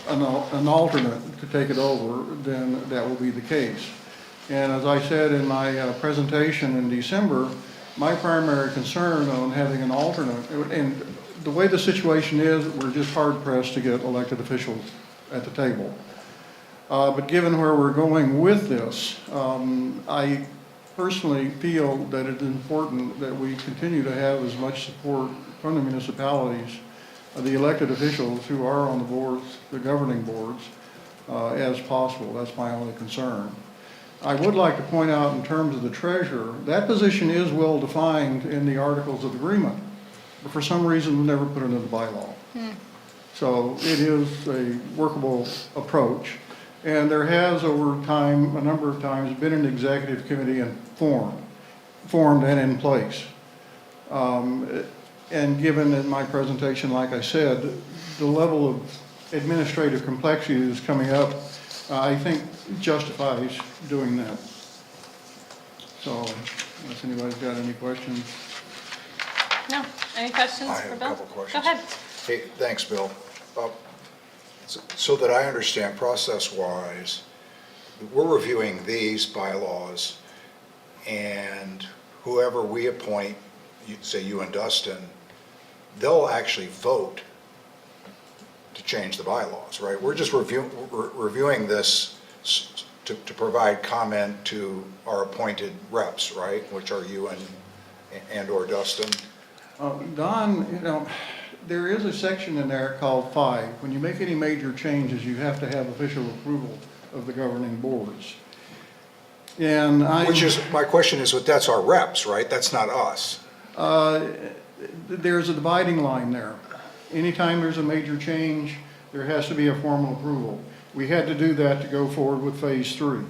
an alternate to take it over, then that will be the case. And as I said in my presentation in December, my primary concern on having an alternate, and the way the situation is, we're just hard pressed to get elected officials at the table. But given where we're going with this, I personally feel that it's important that we continue to have as much support from the municipalities, the elected officials who are on the boards, the governing boards, as possible. That's my only concern. I would like to point out in terms of the treasurer, that position is well defined in the Articles of Agreement, but for some reason we never put it in the bylaw. So it is a workable approach. And there has over time, a number of times, been an executive committee formed and in place. And given in my presentation, like I said, the level of administrative complexity that's coming up, I think justifies doing that. So, unless anybody's got any questions. No, any questions I for have a Bill? couple questions. Go ahead. Hey, thanks, Bill. So that I understand process-wise, we're reviewing these bylaws, and whoever we appoint, say you and Dustin, they'll actually vote to change the bylaws, right? We're just reviewing this to provide comment to our appointed reps, right? Which are you and or Dustin. Don, you know, there is a section in there called 5. When you make any major changes, you have to have official approval of the governing boards. And Which is, my question is, that's our reps, right? That's not us. There's a dividing line there. Anytime there's a major change, there has to be a formal approval. We had to do that to go forward with phase 3.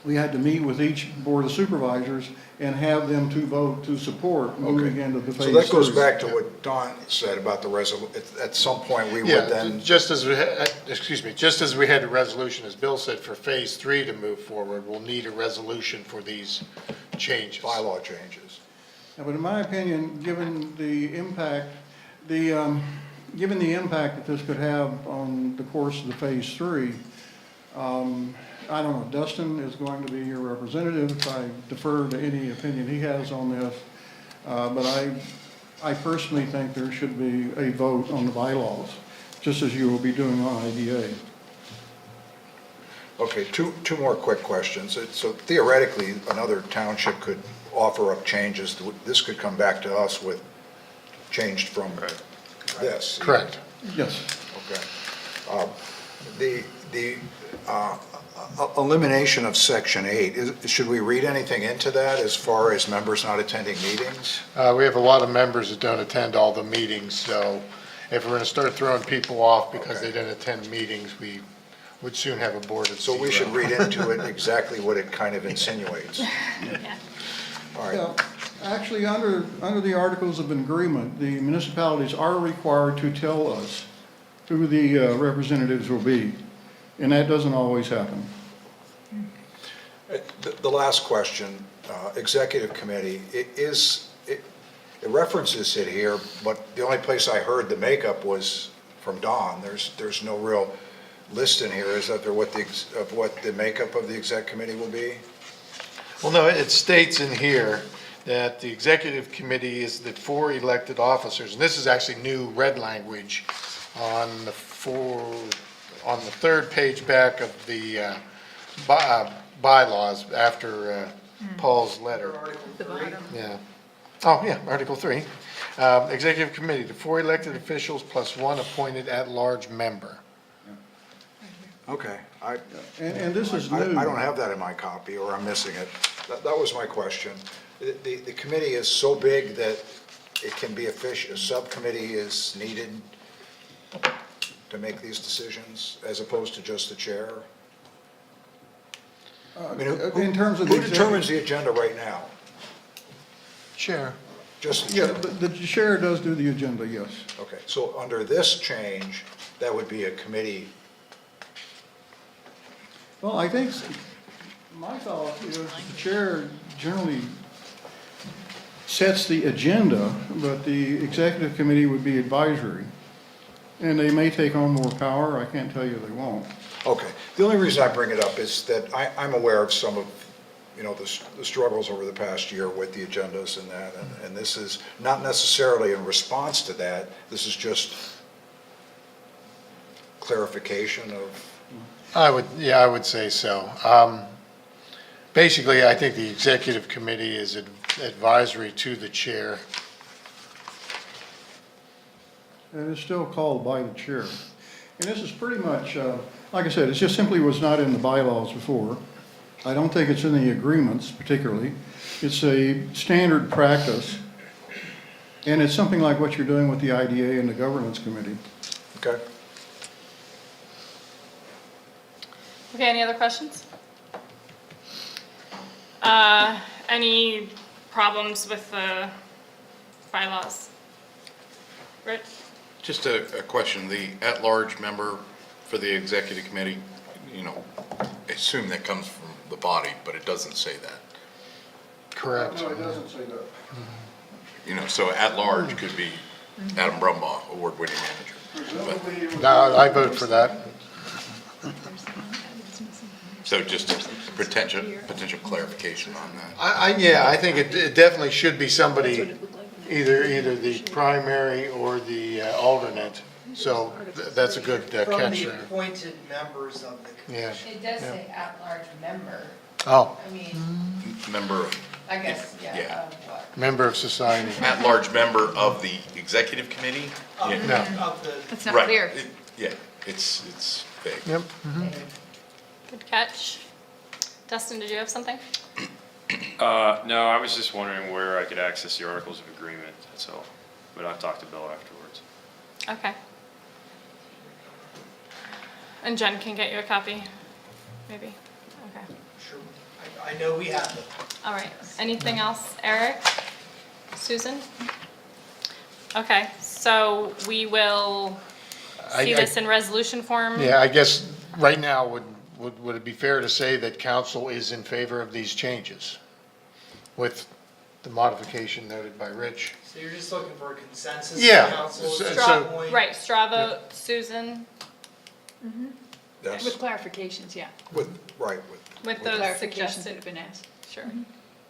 We had to meet with each board of supervisors and have them to vote to support moving into the phase 3. So that goes back to what Don said about the resolution. At some point, we would then. Just as we had, just as we had a resolution, as Bill said, for phase 3 to move forward, we'll need a resolution for these changes. Bylaw changes. Yeah, but in my opinion, given the impact, given the impact that this could have on the course of the phase 3, I don't know, Dustin is going to be your representative. I defer to any opinion he has on this. But I personally think there should be a vote on the bylaws, just as you will be doing on IDA. Okay, two more quick questions. So theoretically, another township could offer up changes. This could come back to us with changed from this. Correct. Yes. Okay. The elimination of Section 8, should we read anything into that as far as members not attending meetings? We have a lot of members that don't attend all the meetings, so if we're going to start throwing people off because they didn't attend meetings, we would soon have a board of So we should read into it exactly what it kind of insinuates. All right. Yeah, actually, under the Articles of Agreement, the municipalities are required to tell us who the representatives will be, and that doesn't always happen. The last question, executive committee, it references it here, but the only place I heard the makeup was from Don. There's no real list in here, is that there what the makeup of the exec committee will be? Well, no, it states in here that the executive committee is the 4 elected officers, and this is actually new red language on the 3rd page back of the bylaws after Paul's letter. The bottom. Yeah. Oh, yeah, Article 3. Executive committee, the 4 elected officials plus 1 appointed at-large member. Okay, And this is I new. don't have that in my copy, or I'm missing it. That was my question. The committee is so big that it can be a subcommittee is needed to make these decisions, as opposed to just the chair? I mean, In terms of the who determines the agenda right now? Chair. Just the Yeah, chair? the chair does do the agenda, yes. Okay, so under this change, that would be a committee. Well, I think my thought is the chair generally sets the agenda, but the executive committee would be advisory. And they may take on more power, I can't tell you they won't. Okay, the only reason I bring it up is that I'm aware of some of, the struggles over the past year with the agendas and that, and this is not necessarily in response to that, this is just clarification of. I would say so. Basically, I think the executive committee is advisory to the chair. And it's still called by the chair. And this is pretty much, like I said, it just simply was not in the bylaws before. I don't think it's in the agreements particularly. It's a standard practice. And it's something like what you're doing with the IDA and the governance committee. Okay. Okay, any other questions? Any problems with the bylaws? Rich? Just a question, the at-large member for the executive committee, I assume that comes from the body, but it doesn't say that. Correct. No, it doesn't say that. So at-large could be Adam Brumbaugh, award-winning manager. No, I vote for that. So just a potential clarification on that. I think it definitely should be somebody, either the primary or the alternate. So that's a good From catch the there. appointed members of the Yeah. commission. It does say at-large member. Oh, I mean, Member, I guess, Yeah. yeah, of what? member of society. at-large member of the executive committee? Of Yeah. the, It's not Right. clear. Yeah, it's vague. Yep. Good catch. Dustin, did you have something? No, I was just wondering where I could access the articles of agreement, that's all. But I'll talk to Bill afterwards. Okay. And Jen can get you a copy, maybe? Okay. sure, I know we have them. All right. Anything else, Eric? Susan? Okay, so we will see this in resolution form? Yeah, I guess right now, would it be fair to say that council is in favor of these changes with the modification noted by Rich? So you're just looking for a consensus? Yeah. Council, So- Straw, point? right, straw vote, Susan, Yes, With clarifications, yeah. with with those Clarifications that suggested. have been asked. Sure.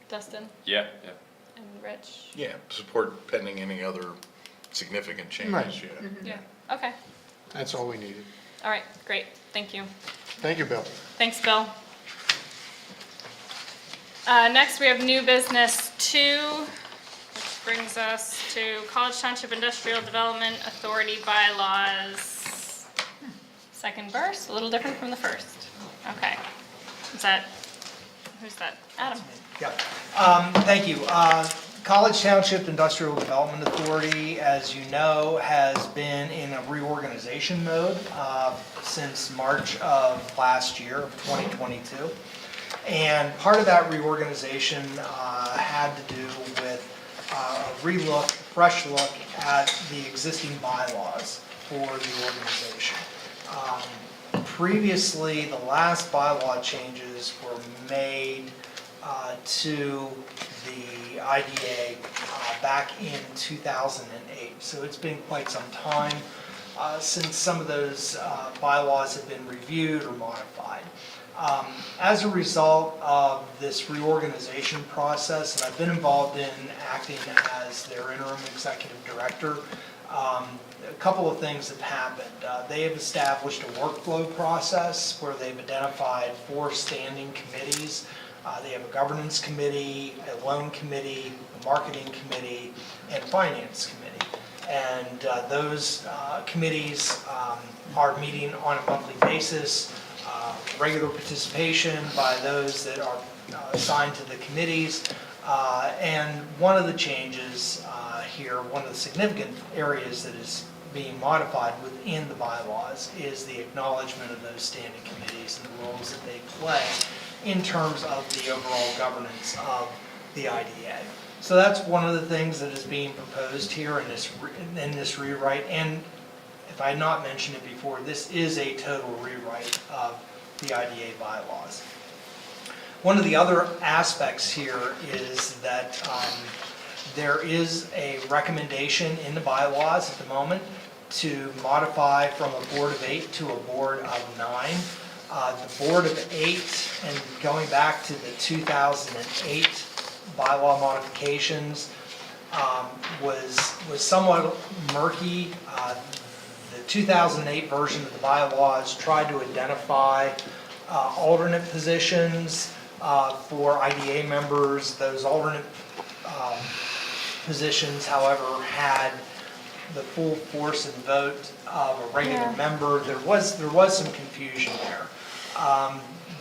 Dustin Yeah, yeah. and Rich? Yeah, support pending any other significant Right. changes, yeah. Yeah. Okay. That's all we needed. All right, great. Thank you. Thank you, Bill. Thanks, Bill. Next, we have new business 2, which brings us to College Township Industrial Development Authority bylaws. Second verse, a little different from the first. Okay. Who's that? Adam. Yep. Thank you. College Township Industrial Development Authority, as you know, has been in a reorganization mode since March of last year, of 2022. And part of that reorganization had to do with a fresh look at the existing bylaws for the organization. previously, the last bylaw changes were made to the IDA back in 2008. So it's been quite some time since some of those bylaws have been reviewed or modified. As a result of this reorganization process, and I've been involved in acting as their interim executive director, a couple of things have happened. They have established a workflow process where they've identified 4 standing committees. They have a governance committee, a loan committee, a marketing committee, and finance committee. And those committees are meeting on a monthly basis, regular participation by those that are assigned to the committees. And one of the changes here, one of the significant areas that is being modified within the bylaws is the acknowledgement of those standing committees and the roles that they play in terms of the overall governance of the IDA. So that's one of the things that is being proposed here in this rewrite. And if I had not mentioned it before, this is a total rewrite of the IDA bylaws. One of the other aspects here is that there is a recommendation in the bylaws at the moment to modify from a board of 8 to a board of 9. The board of 8, and going back to the 2008 bylaw modifications, was somewhat murky. The 2008 version of the bylaws tried to identify alternate positions for IDA members. Those alternate positions, however, had the full force and vote of a regular member. There was some confusion there.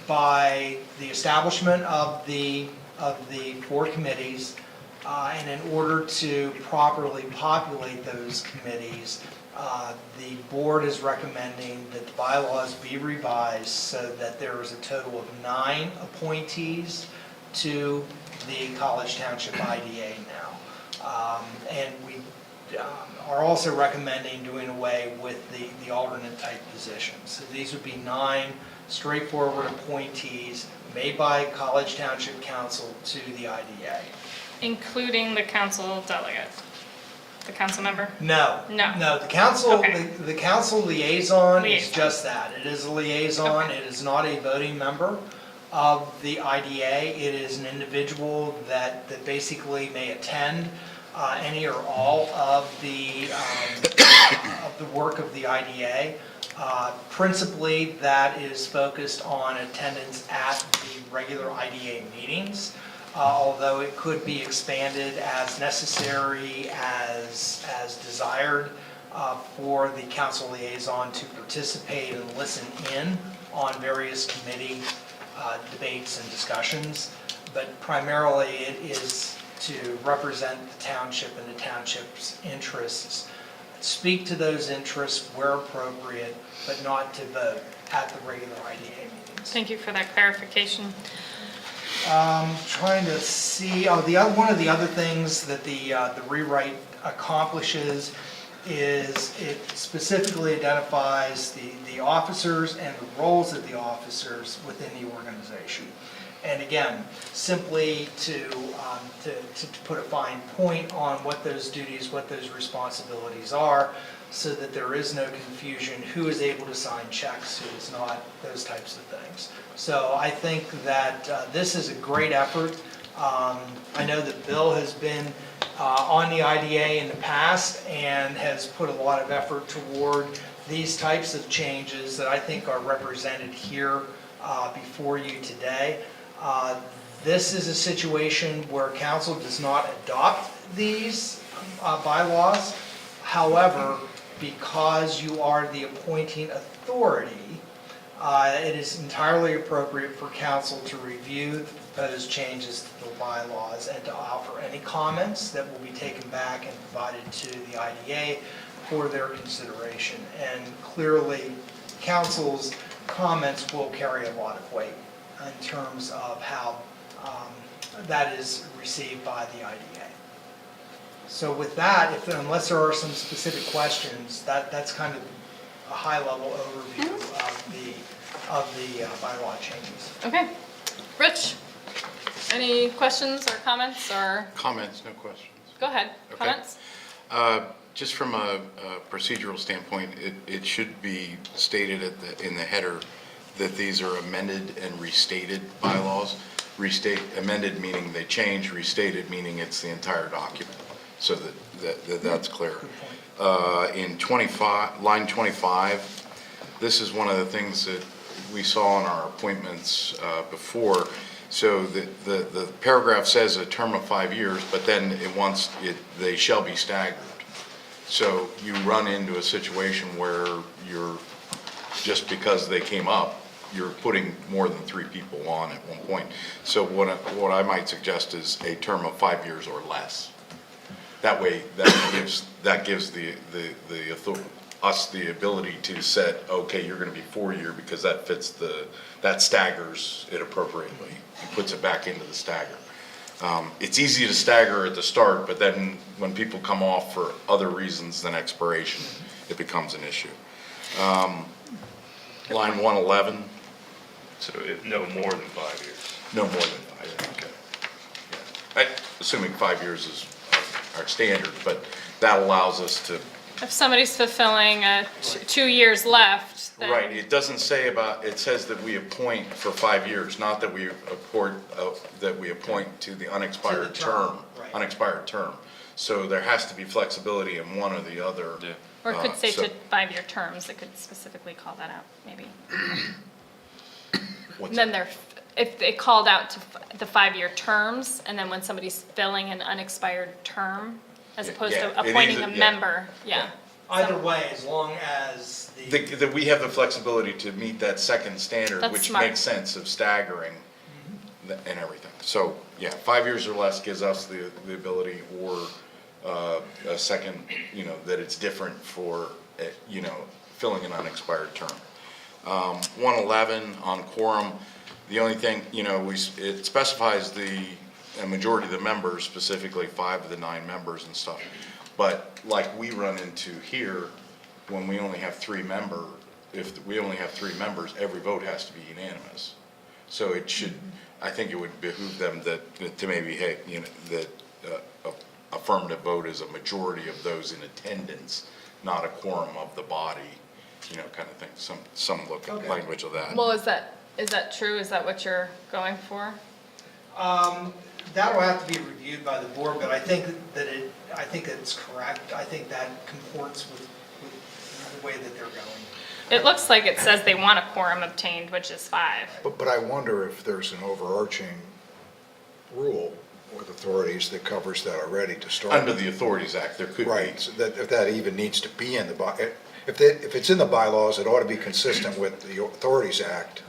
By the establishment of the 4 committees, and in order to properly populate those committees, the board is recommending that the bylaws be revised so that there is a total of 9 appointees to the College Township IDA now. And we are also recommending doing away with the alternate type positions. So these would be 9 straightforward appointees made by College Township Council to the IDA. Including the council delegate, the council member? No. No. No, the council, Okay. the council liaison is Liaison. just that. It is a liaison. Okay. It is not a voting member of the IDA. It is an individual that basically may attend any or all of the work of the IDA. Principally, that is focused on attendance at the regular IDA meetings, although it could be expanded as necessary, as desired, for the council liaison to participate and listen in on various committee debates and discussions. But primarily, it is to represent the township and the township's interests, speak to those interests where appropriate, but not to vote at the regular IDA meetings. Thank you for that clarification. Trying to see, one of the other things that the rewrite accomplishes is it specifically identifies the officers and the roles of the officers within the organization. And again, simply to put a fine point on what those duties, what those responsibilities are, so that there is no confusion, who is able to sign checks, who is not, those types of things. So I think that this is a great effort. I know that Bill has been on the IDA in the past and has put a lot of effort toward these types of changes that I think are represented here before you today. This is a situation where council does not adopt these bylaws. However, because you are the appointing authority, it is entirely appropriate for council to review the proposed changes to the bylaws and to offer any comments that will be taken back and provided to the IDA for their consideration. And clearly, council's comments will carry a lot of weight in terms of how that is received by the IDA. So with that, unless there are some specific questions, that's kind of a high-level overview of the bylaw changes. Okay. Rich, any questions or comments, or, Comments, no questions. go ahead, Okay. comments? Just from a procedural standpoint, it should be stated in the header that these are amended and restated bylaws. Amended meaning they change, restated meaning it's the entire document, so that's clear. In 25, line 25, this is one of the things that we saw in our appointments before. So the paragraph says a term of 5 years, but then they shall be staggered. So you run into a situation where just because they came up, you're putting more than 3 people on at one point. So what I might suggest is a term of 5 years or less. That way, that gives us the ability to set, okay, you're gonna be 4-year because that staggers it appropriately. It puts it back into the stagger. It's easy to stagger at the start, but then when people come off for other reasons than expiration, it becomes an issue. Line 111. So no more than 5 years. No more than 5 years, okay. Yeah. Assuming 5 years is our standard, but that allows us to. If somebody's fulfilling 2 years left, then. Right, it doesn't say it says that we appoint for 5 years, not that we appoint to the unexpired To the term, term. right. Unexpired term. So there has to be flexibility in one or the other. Yeah. Or it could say so- to 5-year terms, it could specifically call that out, maybe. What's And then that? if they called out to the 5-year terms, and then when somebody's filling an unexpired term, as Yeah, opposed yeah, to it appointing either- a yeah. member, yeah. Either way, as long as That we have the flexibility to meet that second standard, That's which smart. makes sense of staggering and everything. So, yeah, 5 years or less gives us the ability, or a second, that it's different for, filling an unexpired term. 111 on quorum, the only thing, it specifies a majority of the members, specifically 5 of the 9 members and stuff. But like we run into here, when we only have 3 members, if we only have 3 members, every vote has to be unanimous. So it should, I think it would behoove them to maybe, hey, that affirmative vote is a majority of those in attendance, not a quorum of the body, kind of thing, some Okay. language of that. Well, is that true? Is that what you're going for? That'll have to be reviewed by the board, but I think that it's correct. I think that comports with the way that they're going. It looks like it says they want a quorum obtained, which is 5. But I wonder if there's an overarching rule with authorities that covers that already to start. Under the Authorities Act, there could be. Right, so that, if that even needs to be in the if it's in the bylaws, it ought to be consistent with the Authorities Act.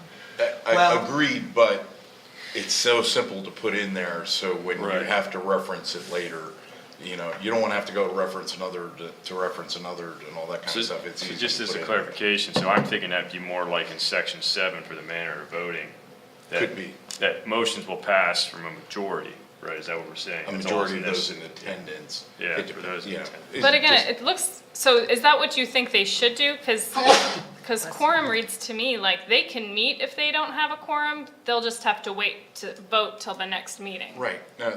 I Well- agreed, but it's so simple to put in there, so when you Right. have to reference it later, you don't want to have to go reference another to reference another and all that kind So of stuff. It's so easy just to as put a in. clarification, so I'm thinking that'd be more like in section 7 for the manner of voting. that- Could be. That motions will pass from a majajority, right? Is that what we're saying? A That's majority of all those that's- in attendance. Yeah, It for those in you know, attendance. it's But again, just- it looks, so is that what you think they should do? Because quorum reads to me like they can meet if they don't have a quorum, they'll just have to wait to vote till the next meeting. Right, no,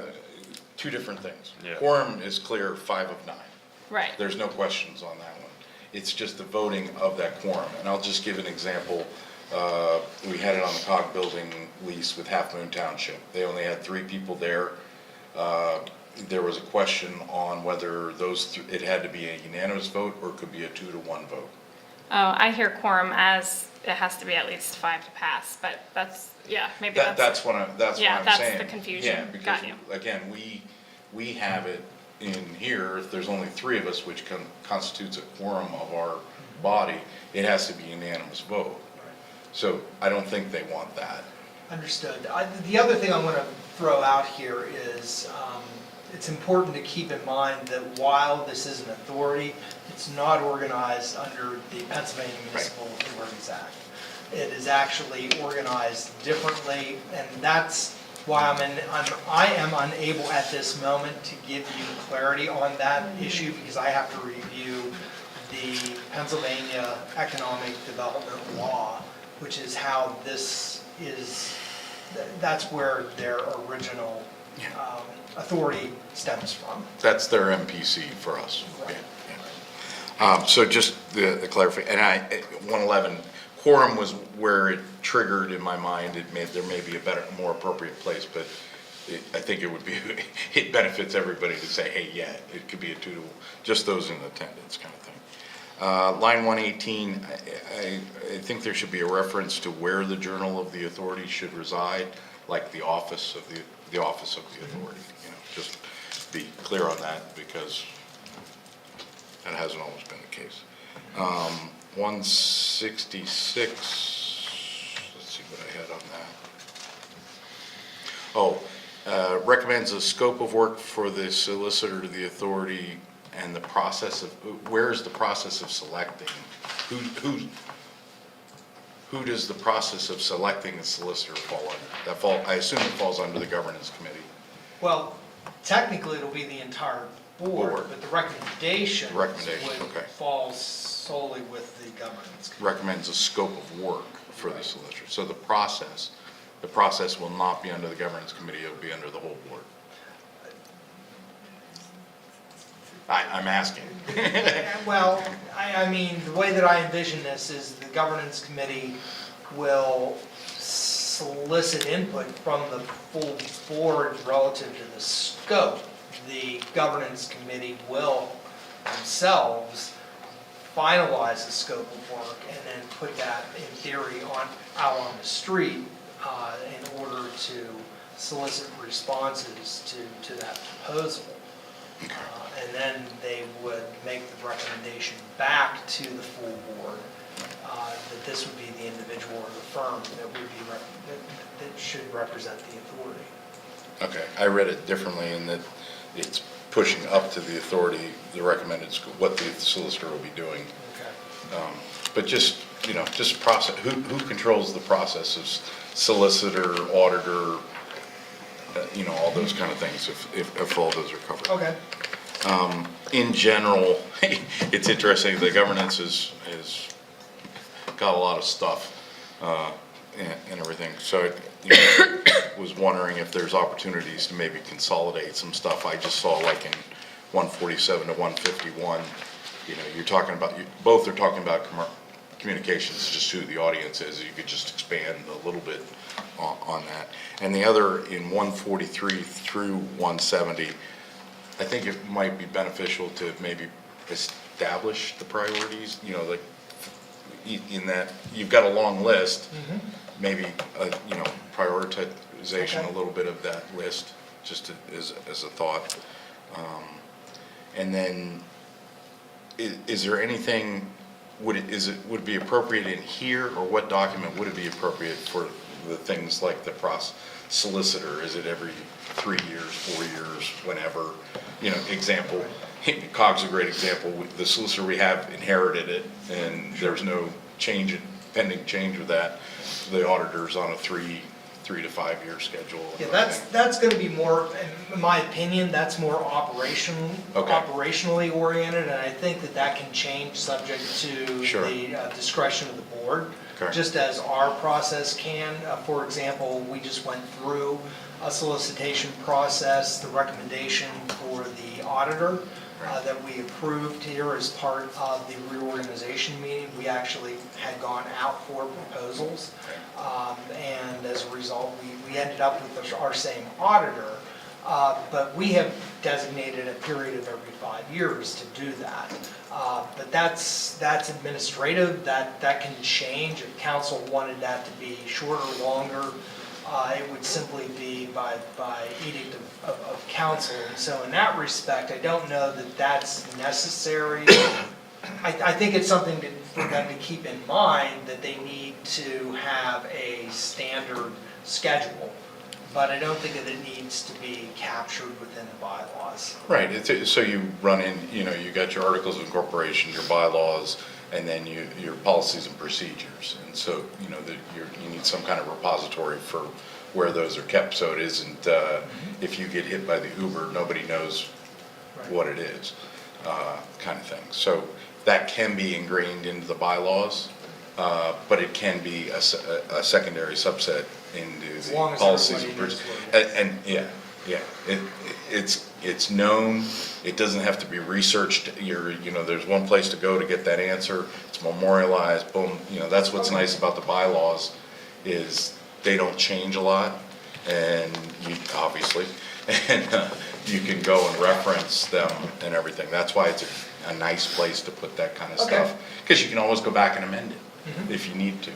2 different things. Yeah. Quorum is clear, 5 of 9. Right. There's no questions on that one. It's just the voting of that quorum. And I'll just give an example. We had it on the COG building lease with Half Moon Township. They only had 3 people there. There was a question on whether it had to be a unanimous vote or it could be a 2-to-1 vote. Oh, I hear quorum as it has to be at least 5 to pass, but that's, yeah, maybe That's what I'm saying. Yeah, that's the confusion. Yeah, because, Got you. again, we have it in here, if there's only 3 of us, which constitutes a quorum of our body, it has to be unanimous vote. So I don't think they want that. Understood. The other thing I want to throw out here is it's important to keep in mind that while this is an authority, it's not organized under the Pennsylvania Municipal Authorities Act. It is actually organized differently, and that's why I am unable at this moment to give you clarity on that issue, because I have to review the Pennsylvania Economic Development Law, which is how this is, that's where their original authority stems from. That's their MPC for us. Right. So just the clarification, and 111, quorum was where it triggered in my mind, there may be a better, more appropriate place, but I think it would be, it benefits everybody to say, hey, yeah, it could be a 2 to, just those in attendance kind of thing. Line 118, I think there should be a reference to where the Journal of the Authority should reside, like the office of the office of the authority, just be clear on that, because that hasn't always been the case. 166, let's see what I had on that. Recommends a scope of work for the solicitor to the authority and the process of, where is the process of selecting? Who does the process of selecting a solicitor fall under? I assume it falls under the governance committee. Well, technically, it'll be the entire board, but the recommendation would okay. fall solely with the governance committee. Recommends a scope of work for the solicitor. So the process will not be under the governance committee, it'll be under the whole board. I'm asking. Well, I mean, the way that I envision this is the governance committee will solicit input from the full board relative to the scope. The governance committee will themselves finalize the scope of work and then put that in theory out on the street in order to solicit responses to that proposal. And then they would make the recommendation back to the full board that this would be the individual or the firm that would be that should represent the authority. Okay, I read it differently in that it's pushing up to the authority, the recommended scope, what the solicitor will be doing. Okay. But just, just process, who controls the process of solicitor, auditor, all those kind of things, if all those are covered. Okay. In general, it's interesting, the governance is got a lot of stuff and everything. So I was wondering if there's opportunities to maybe consolidate some stuff. I just saw like in 147 to 151, you're talking about, both are talking about communications, just who the audience is. You could just expand a little bit on that. And the other in 143 through 170, I think it might be beneficial to maybe establish the priorities, like in that you've got a long list, maybe, prioritization, a little bit of that list, just as a thought. And then, is there anything, would it be appropriate in here, or what document would it be appropriate for the things like the solicitor? Is it every 3 years, 4 years, whenever? Example, COG's a great example. The solicitor we have inherited it, and there's no pending change with that. The auditor's on a 3 to 5 year schedule. Yeah, that's going to be more, in my opinion, that's more operationally oriented, and I think that can change subject to the discretion of the board, just as our process can. For example, we just went through a solicitation process, the recommendation for the auditor that we approved here as part of the reorganization meeting. We actually had gone out for proposals, and as a result, we ended up with our same auditor, but we have designated a period of every 5 years to do that. But that's administrative, that can change. If council wanted that to be shorter, longer, it would simply be by edict of council. And so in that respect, I don't know that that's necessary. I think it's something for them to keep in mind, that they need to have a standard schedule. But I don't think that it needs to be captured within the bylaws. Right, so you run in, you got your articles of incorporation, your bylaws, and then your policies and procedures. And so, you need some kind of repository for where those are kept, so it isn't, if you get hit by the Uber, nobody knows what it is. kind of thing. So that can be ingrained into the bylaws, but it can be a secondary subset into As the long as policies. everybody knows what it is. And, yeah, it's known, it doesn't have to be researched, there's one place to go to get that answer, it's memorialized, boom, that's what's nice about the bylaws, is they don't change a lot, and obviously, and you can go and reference them and everything, that's why it's a nice place to put that kind of Okay. stuff, because you can always go back and amend it, if you need to,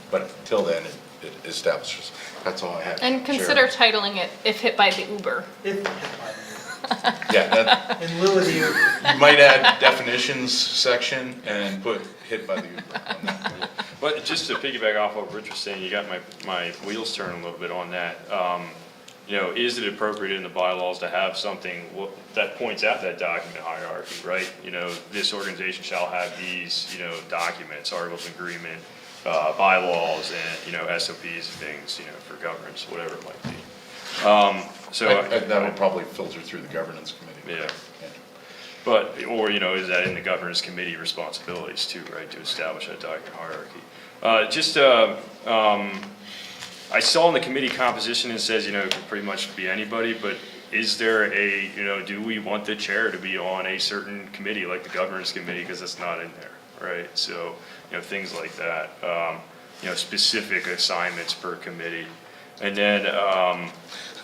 but till then, it establishes, that's all I have. And consider titling it "If Hit by the Uber." Yeah, that, In lieu of the Uber. you might add definitions section and put hit by the Uber on that. But just to piggyback off what Rich was saying, you got my wheels turning a little bit on that. Is it appropriate in the bylaws to have something that points out that document hierarchy, right? This organization shall have these, documents, articles of agreement, bylaws, and, SOPs and things, for governance, whatever it might be. That would probably filter through the governance committee. Yeah. But, is that in the governance committee responsibilities too, right, to establish that document hierarchy? I saw in the committee composition, it says, it can pretty much be anybody, but is there do we want the chair to be on a certain committee, like the governance committee, because it's not in there, right? So, things like that, specific assignments per committee. And then,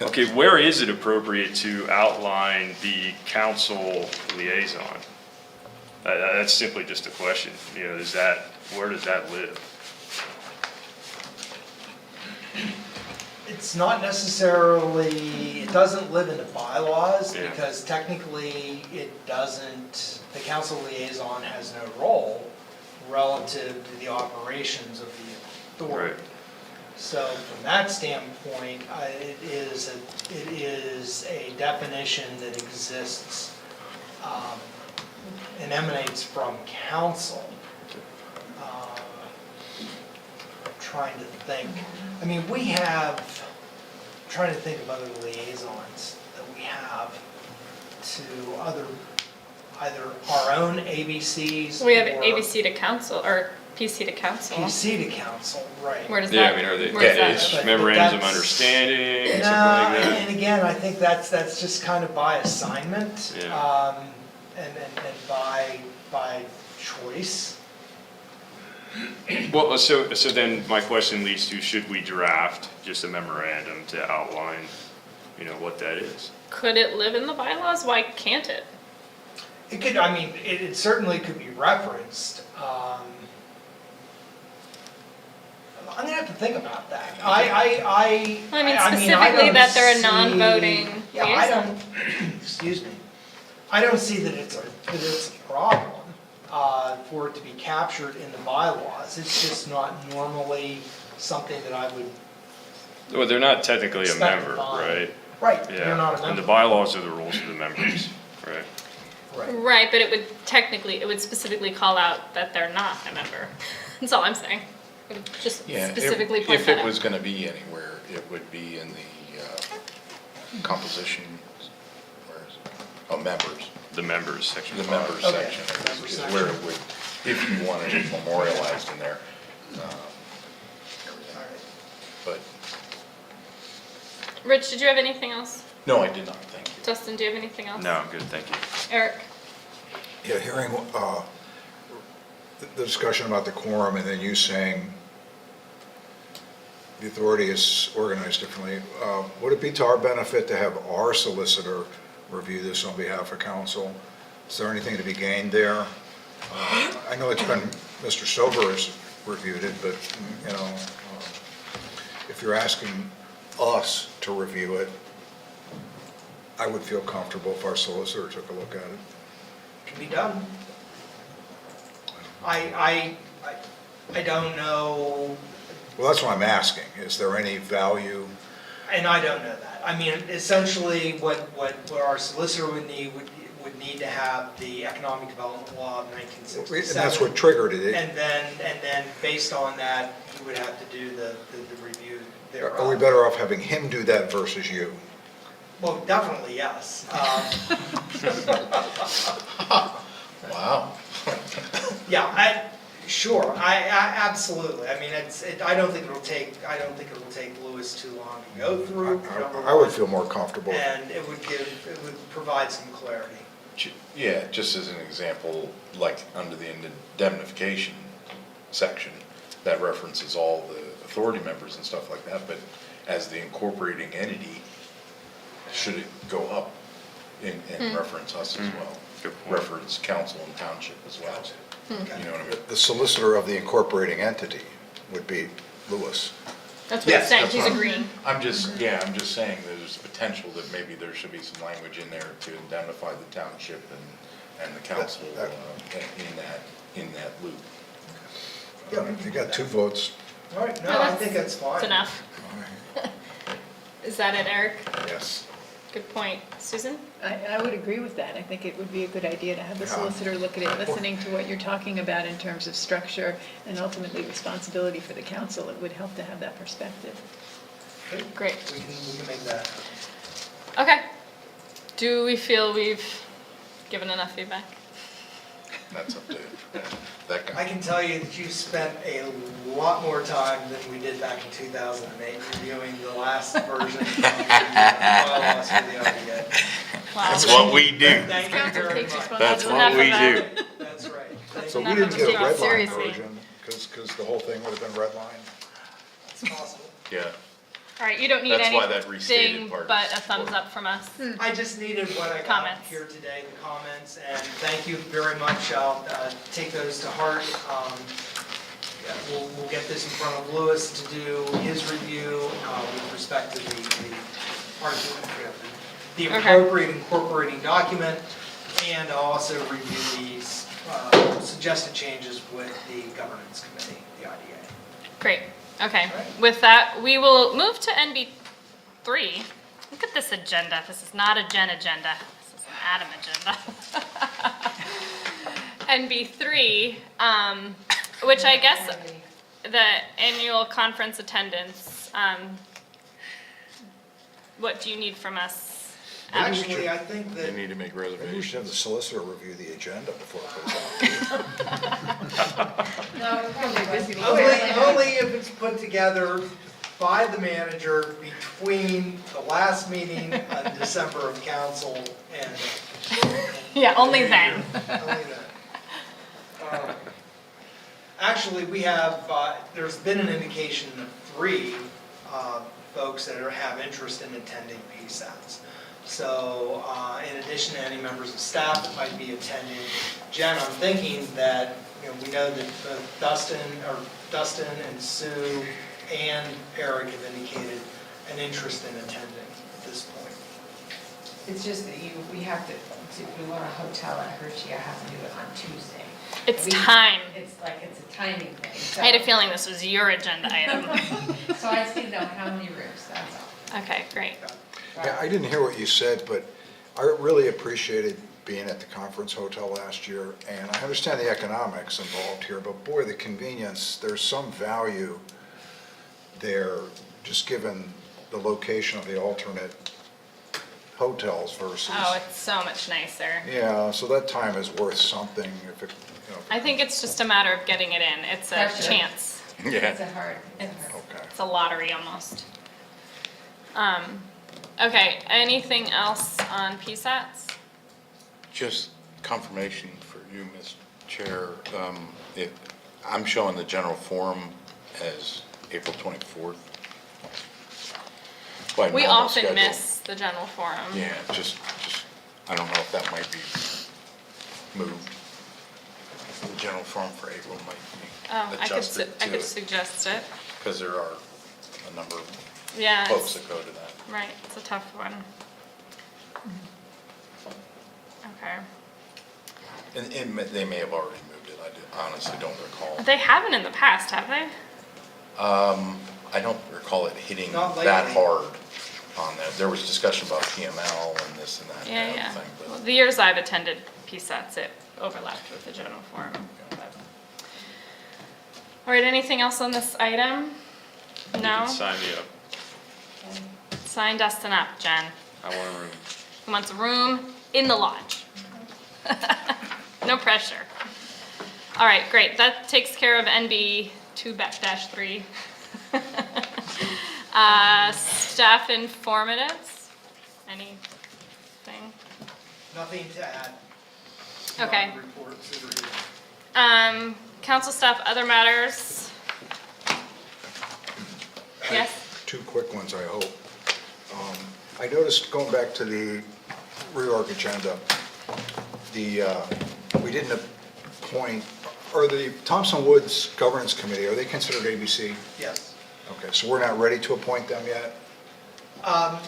okay, where is it appropriate to outline the council liaison? That's simply just a question, where does that live? It's not necessarily, it doesn't live in the bylaws, Yeah. because technically it doesn't, the council liaison has no role relative to the operations of the authority. Right. So from that standpoint, it is a definition that exists and emanates from council. Trying to think, trying to think of other liaisons that we have to either our own ABCs. We have or ABC to council, or PC to council. PC to council, right. Where does Yeah, that? are they, where's that it's live? memorandums of That's- understanding, something No, like that? and again, I think that's just kind of by assignment, Yeah. and by choice. Well, so then my question leads to, should we draft just a memorandum to outline, what that is? Could it live in the bylaws? Why can't it? It could, it certainly could be referenced. I'm gonna have to think about that. I Specifically that they're a see- non-voting Yeah, I liaison. don't, excuse me. I don't see that it's a problem for it to be captured in the bylaws. It's just not normally something that I would, Well, they're not technically a Spec member, fine. right? right, they're Yeah, not a and the member. bylaws are the rules of the members, right? Right. Right, but it would specifically call out that they're not a member. That's all I'm saying. It would just Yeah, specifically point if that it out. was gonna be anywhere, it would be in the composition, where is it? Oh, members, The members, section the 5. members Okay, section member is section. where it would, if you wanted it memorialized in there. All right. But, Rich, did you have anything else? no, I did not, thank you. Justin, do you have anything else? No, I'm good, thank you. Eric? Yeah, hearing the discussion about the quorum and then you saying the authority is organized differently, would it be to our benefit to have our solicitor review this on behalf of council? Is there anything to be gained there? I know it's been, Mr. Sober has reviewed it, but, if you're asking us to review it, I would feel comfortable if our solicitor took a look at it. Can be done. I don't know, Well, that's what I'm asking. Is there any value? and I don't know that. Essentially, what our solicitor would need to have the economic development law of And 1967. that's what triggered it. And then based on that, you would have to do the review thereof. Are we better off having him do that versus you? Well, definitely, yes. Wow. Yeah, sure, absolutely. I mean, I don't think it'll take Lewis too long to go through, number I would one, feel more comfortable. and it would provide some clarity. Yeah, just as an example, like under the indemnification section, that references all the authority members and stuff like that, but as the incorporating entity, should it go up and reference us as well? Good point. Reference council and township as well. Okay. You know what I mean? The solicitor of the incorporating entity would be Lewis. That's what Yes, he's saying, that's he's what I'm- agreeing. I'm just saying there's potential that maybe there should be some language in there to indemnify the township and the council in that loop. You got 2 votes. All right, no, No, I think that's fine. It's enough. Is that it, Eric? Yes. Good point. Susan? I would agree with that. I think it would be a good idea to have the solicitor look at it, listening to what you're talking about in terms of structure and ultimately responsibility for the council. It would help to have that perspective. Great. We can make that. Okay. Do we feel we've given enough feedback? That's up to that I guy. can tell you that you spent a lot more time than we did back in 2008 reviewing the last version of the bylaws for the ODA. Wow. That's what we do. Thank you Council very takes much. That's Enough what we of do. that. That's right. Thank So you. we enough didn't of get a taking it red line seriously. version, because the whole thing would have been red line? It's possible. Yeah. All right, you don't need That's why that restated anything part but is a thumbs up from us. I just needed what I got Comments. here today, the comments, and thank you very much. I'll take those to heart. Yeah, we'll get this in front of Lewis to do his review with respect to the appropriate incorporating document, and I'll also review these suggested changes with the governance committee, the IDA. Great. Okay. Right. With that, we will move to NB3. Look at this agenda. This is not a Jen agenda. This is an Adam agenda. NB3, which I guess the annual conference attendance. What do you need from us? Actually, I think You that need to make Maybe we should have reservations. the solicitor review the agenda before it goes out. only if it's put together by the manager between the last meeting in December of council and. Yeah, only then. Only then. Actually, we have, there's been an indication of 3 folks that have interest in attending PSATs. So in addition to any members of staff that might be attending, Jen, I'm thinking that, we know that both Dustin and Sue and Eric have indicated an interest in attending at this point. It's just that we have to, if we want a hotel at Hershey, I have to do it on Tuesday. It's We- time. It's a timing thing. So- I had a feeling this was your agenda item. So I just need to know how many rooms, that's all. Okay, great. Yeah, I didn't hear what you said, but I really appreciated being at the conference hotel last year, and I understand the economics involved here, but boy, the convenience, there's some value there, just given the location of the alternate hotels versus. Oh, it's so much nicer. Yeah, so that time is worth something if it, I think it's just a matter of getting it in. It's a Gotcha. chance. Yeah. It's a hard. Okay. It's a lottery almost. Okay, anything else on PSATs? Just confirmation for you, Ms. Chair. I'm showing the general forum as April 24th. by We normal often schedule. miss the general forum. Yeah, just, I don't know if that might be moved. The general forum for April might Oh, be I adjusted to could it, suggest it. because there are a number of Yeah, folks it's, that go to that. right, it's a tough one. Okay. And they may have already moved it, I honestly don't recall. They haven't in the past, have they? I don't recall it hitting Not that lately. hard on that. There was discussion about PML and this and that Yeah, kind yeah. of thing, Well, but the years I've attended PSATs, it overlapped with the general forum. but- All right, anything else on this item? You No? can sign me up. Sign Dustin up, Jen. I want a room. He wants a room in the lodge. No pressure. All right, great. That takes care of NB 2-3. Staff informatives? Anything? Nothing to add. Okay. Not reports that are due. Council staff, other matters? Yes? Two quick ones, I hope. I noticed, going back to the reorg agenda, we didn't appoint, or the Thompson Woods Governance Committee, are they considered ABC? Yes. Okay, so we're not ready to appoint them yet? I'm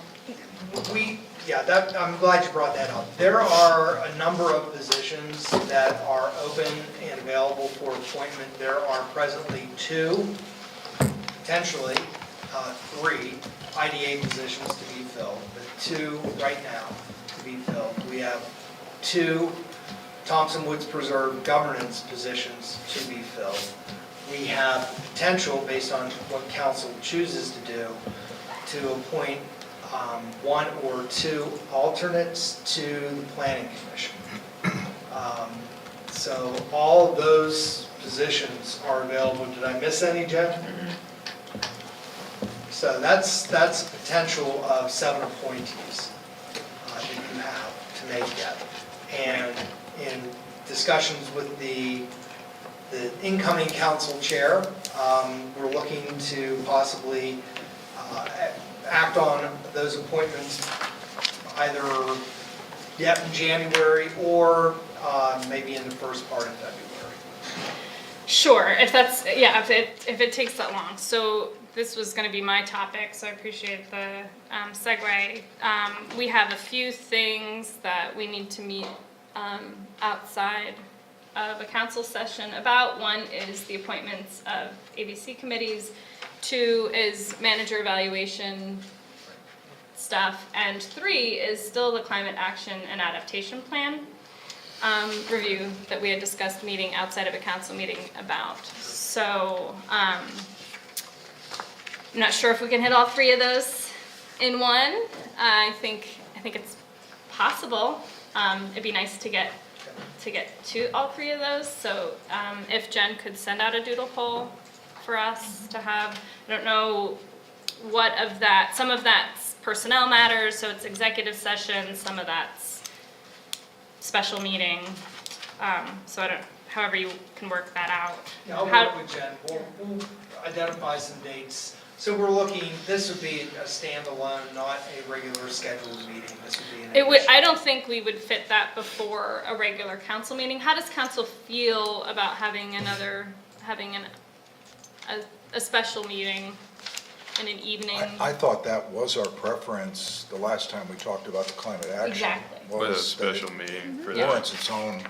glad you brought that up. There are a number of positions that are open and available for appointment. There are presently 2, potentially 3 IDA positions to be filled, but 2 right now to be filled. We have 2 Thompson Woods Preserve governance positions to be filled. We have potential, based on what council chooses to do, to appoint 1 or 2 alternates to the planning commission. So all of those positions are available. Did I miss any, Jen? So that's a potential of 7 appointees that you have to make yet. And in discussions with the incoming council chair, we're looking to possibly act on those appointments either yet in January or maybe in the first part of February. Sure, if it takes that long. So this was going to be my topic, so I appreciate the segue. We have a few things that we need to meet outside of a council session about. 1 is the appointments of ABC committees. 2 is manager evaluation stuff. And 3 is still the climate action and adaptation plan review that we had discussed meeting outside of a council meeting about. So I'm not sure if we can hit all 3 of those in one. I think it's possible. It'd be nice to get to all 3 of those. So if Jen could send out a doodle poll for us to have, I don't know what of that, some of that's personnel matters, so it's executive session, some of that's special meeting. So I don't, however you can work that out. Yeah, I'll work with Jen. We'll identify some dates. So we're looking, this would be a standalone, not a regular scheduled meeting. This would be an It would, addition. I don't think we would fit that before a regular council meeting. How does council feel about having a special meeting in an evening? I thought that was our preference the last time we talked about the climate action. Exactly. With a was that special meeting for it that. warrants its own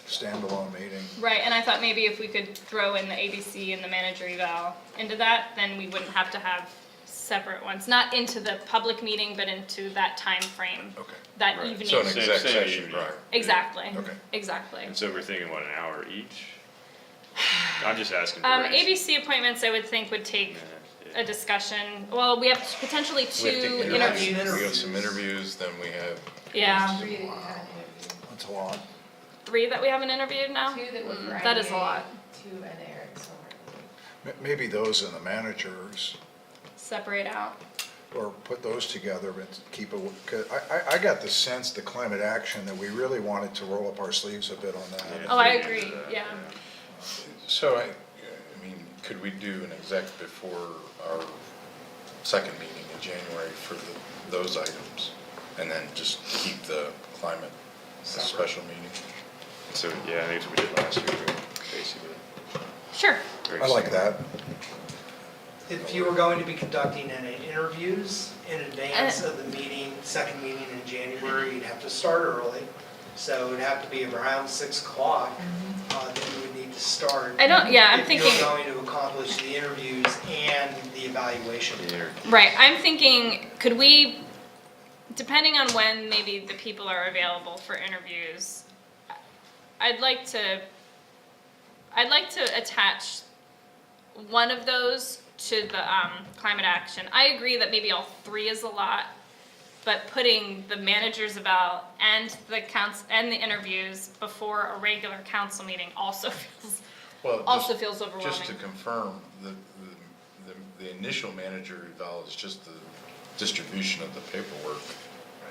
standalone meeting. Right, and I thought maybe if we could throw in the ABC and the manager eval into that, then we wouldn't have to have separate ones. Not into the public meeting, but into that time frame. Okay. That Right. evening. So an Same- exec same session evening. prior. Exactly. Okay. Exactly. And so we're thinking, what, an hour each? I'm just asking. for raise. ABC appointments, I would think would take a discussion. Well, we have potentially We have 2 to interviews. We have some interviews, then we have, Yeah, That's a lot. 3 that we haven't interviewed now? 2 that were for That is a IDA, lot. 2 and Eric Silver. Maybe those and the managers, Separate out. or put those together, but keep it, 'cause I got the sense, the climate action, that we really wanted to roll up our sleeves a bit on that. Yeah. Oh, I Yeah. agree, yeah. so I mean, could we do an exec before our second meeting in January for those items? And then just keep the climate a special meeting? So, yeah, I think that's what we did last year, basically. Sure. Very I like similar. that. If you were going to be conducting any interviews in advance of the meeting, second meeting in January, you'd have to start early. So it'd have to be around 6 o'clock that you would need to start. I don't, yeah, I'm If thinking, you're going to accomplish the interviews and the evaluation. Yeah. right, I'm thinking, could we, depending on when maybe the people are available for interviews, I'd like to attach one of those to the climate action. I agree that maybe all 3 is a lot, but putting the manager's eval and the council, and the interviews before a regular council meeting also feels, Well, also just- feels overwhelming. Just to confirm, the initial manager eval is just the distribution of the paperwork.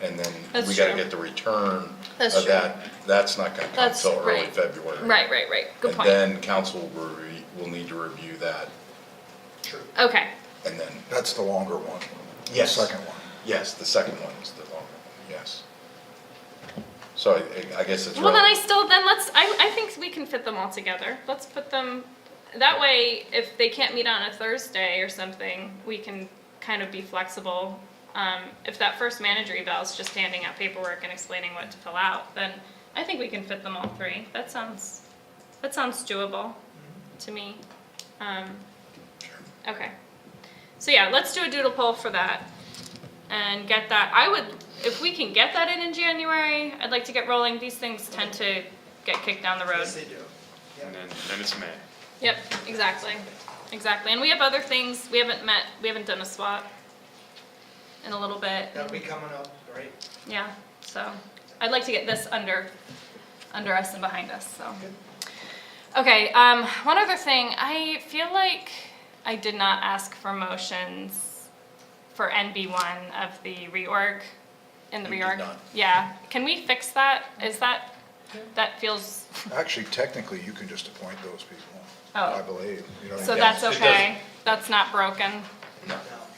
And then That's we gotta true. get the return That's of true. that. That's not gonna come That's till early right. February. Right, good point. And then council will need to review that. Okay, And then, That's the longer one. Yes. The second one. yes, the second one is the longer one, yes. So I guess it's. well then rel- I think we can fit them all together. Let's put them, that way, if they can't meet on a Thursday or something, we can kind of be flexible. If that first manager eval is just handing out paperwork and explaining what to fill out, then I think we can fit them all three. That sounds doable to me. Okay. So yeah, let's do a doodle poll for that and get that. If we can get that in January, I'd like to get rolling. These things tend to get kicked down the road. Yes, they do. And then it's May. Yep, exactly. And we have other things. We haven't done a SWAT in a little bit. That'll be coming up, right? Yeah, so I'd like to get this under us and behind us, so. Okay, one other thing, I feel like I did not ask for motions for NB1 of the reorg, in the You did reorg. not. Yeah, can we fix that? That feels, Actually, technically, you can just appoint those people, Oh. I believe. You know, so Yes, that's it okay? That's not broken? No,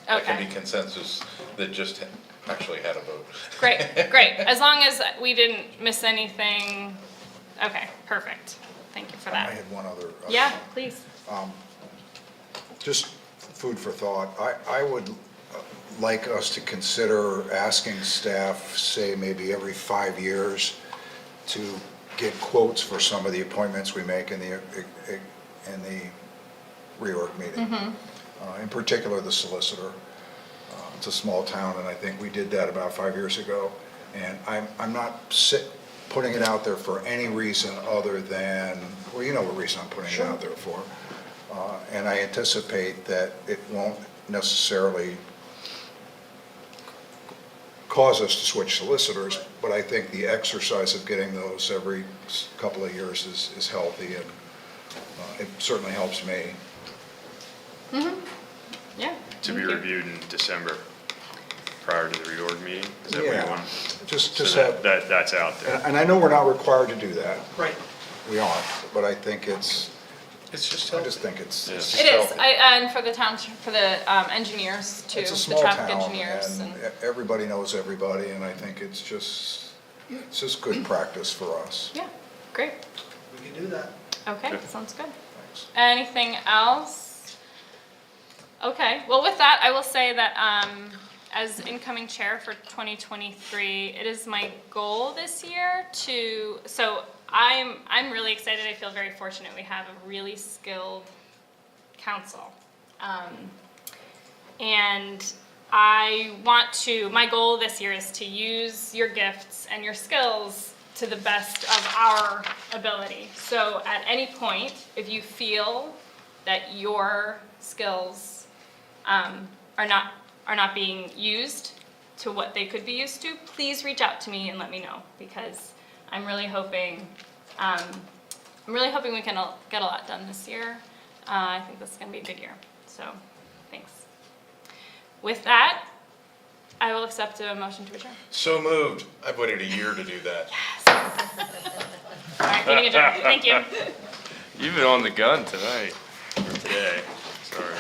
that can Okay. be consensus that just actually had a vote. Great, as long as we didn't miss anything, okay, perfect. Thank you for I that. had one other. Yeah, please. Just food for thought. I would like us to consider asking staff, say maybe every 5 years, to get quotes for some of the appointments we make in the reorg meeting. In particular, the solicitor. It's a small town, and I think we did that about 5 years ago. And I'm not putting it out there for any reason other than, well, you know what reason I'm putting it out there for. And I anticipate that it won't necessarily cause us to switch solicitors, but I think the exercise of getting those every couple of years is healthy, and it certainly helps me. Yeah. To be thank you. reviewed in December, prior to the reorg meeting? Is that what you Yeah, want? just So have, that's out there. and I know we're not required to do that, Right. we aren't, but I think It's just I just think it's Yeah. just It is, healthy. and for the township, for the engineers too, It's a the small traffic town, engineers and and, everybody knows everybody, and I think it's just good practice for us. yeah, great. We can do that. Okay, Good. sounds good. Thanks. Anything else? Okay, well, with that, I will say that, as incoming chair for 2023, it is my goal this year so I'm really excited. I feel very fortunate. We have a really skilled council. And my goal this year is to use your gifts and your skills to the best of our ability. So at any point, if you feel that your skills are not being used to what they could be used to, please reach out to me and let me know, because I'm really hoping we can get a lot done this year. I think this is gonna be a good year, so thanks. With that, I will accept a motion to adjourn. So moved. I've waited a year to do that. All right, meeting adjourned, thank you. You've been on the gun tonight, or today, sorry.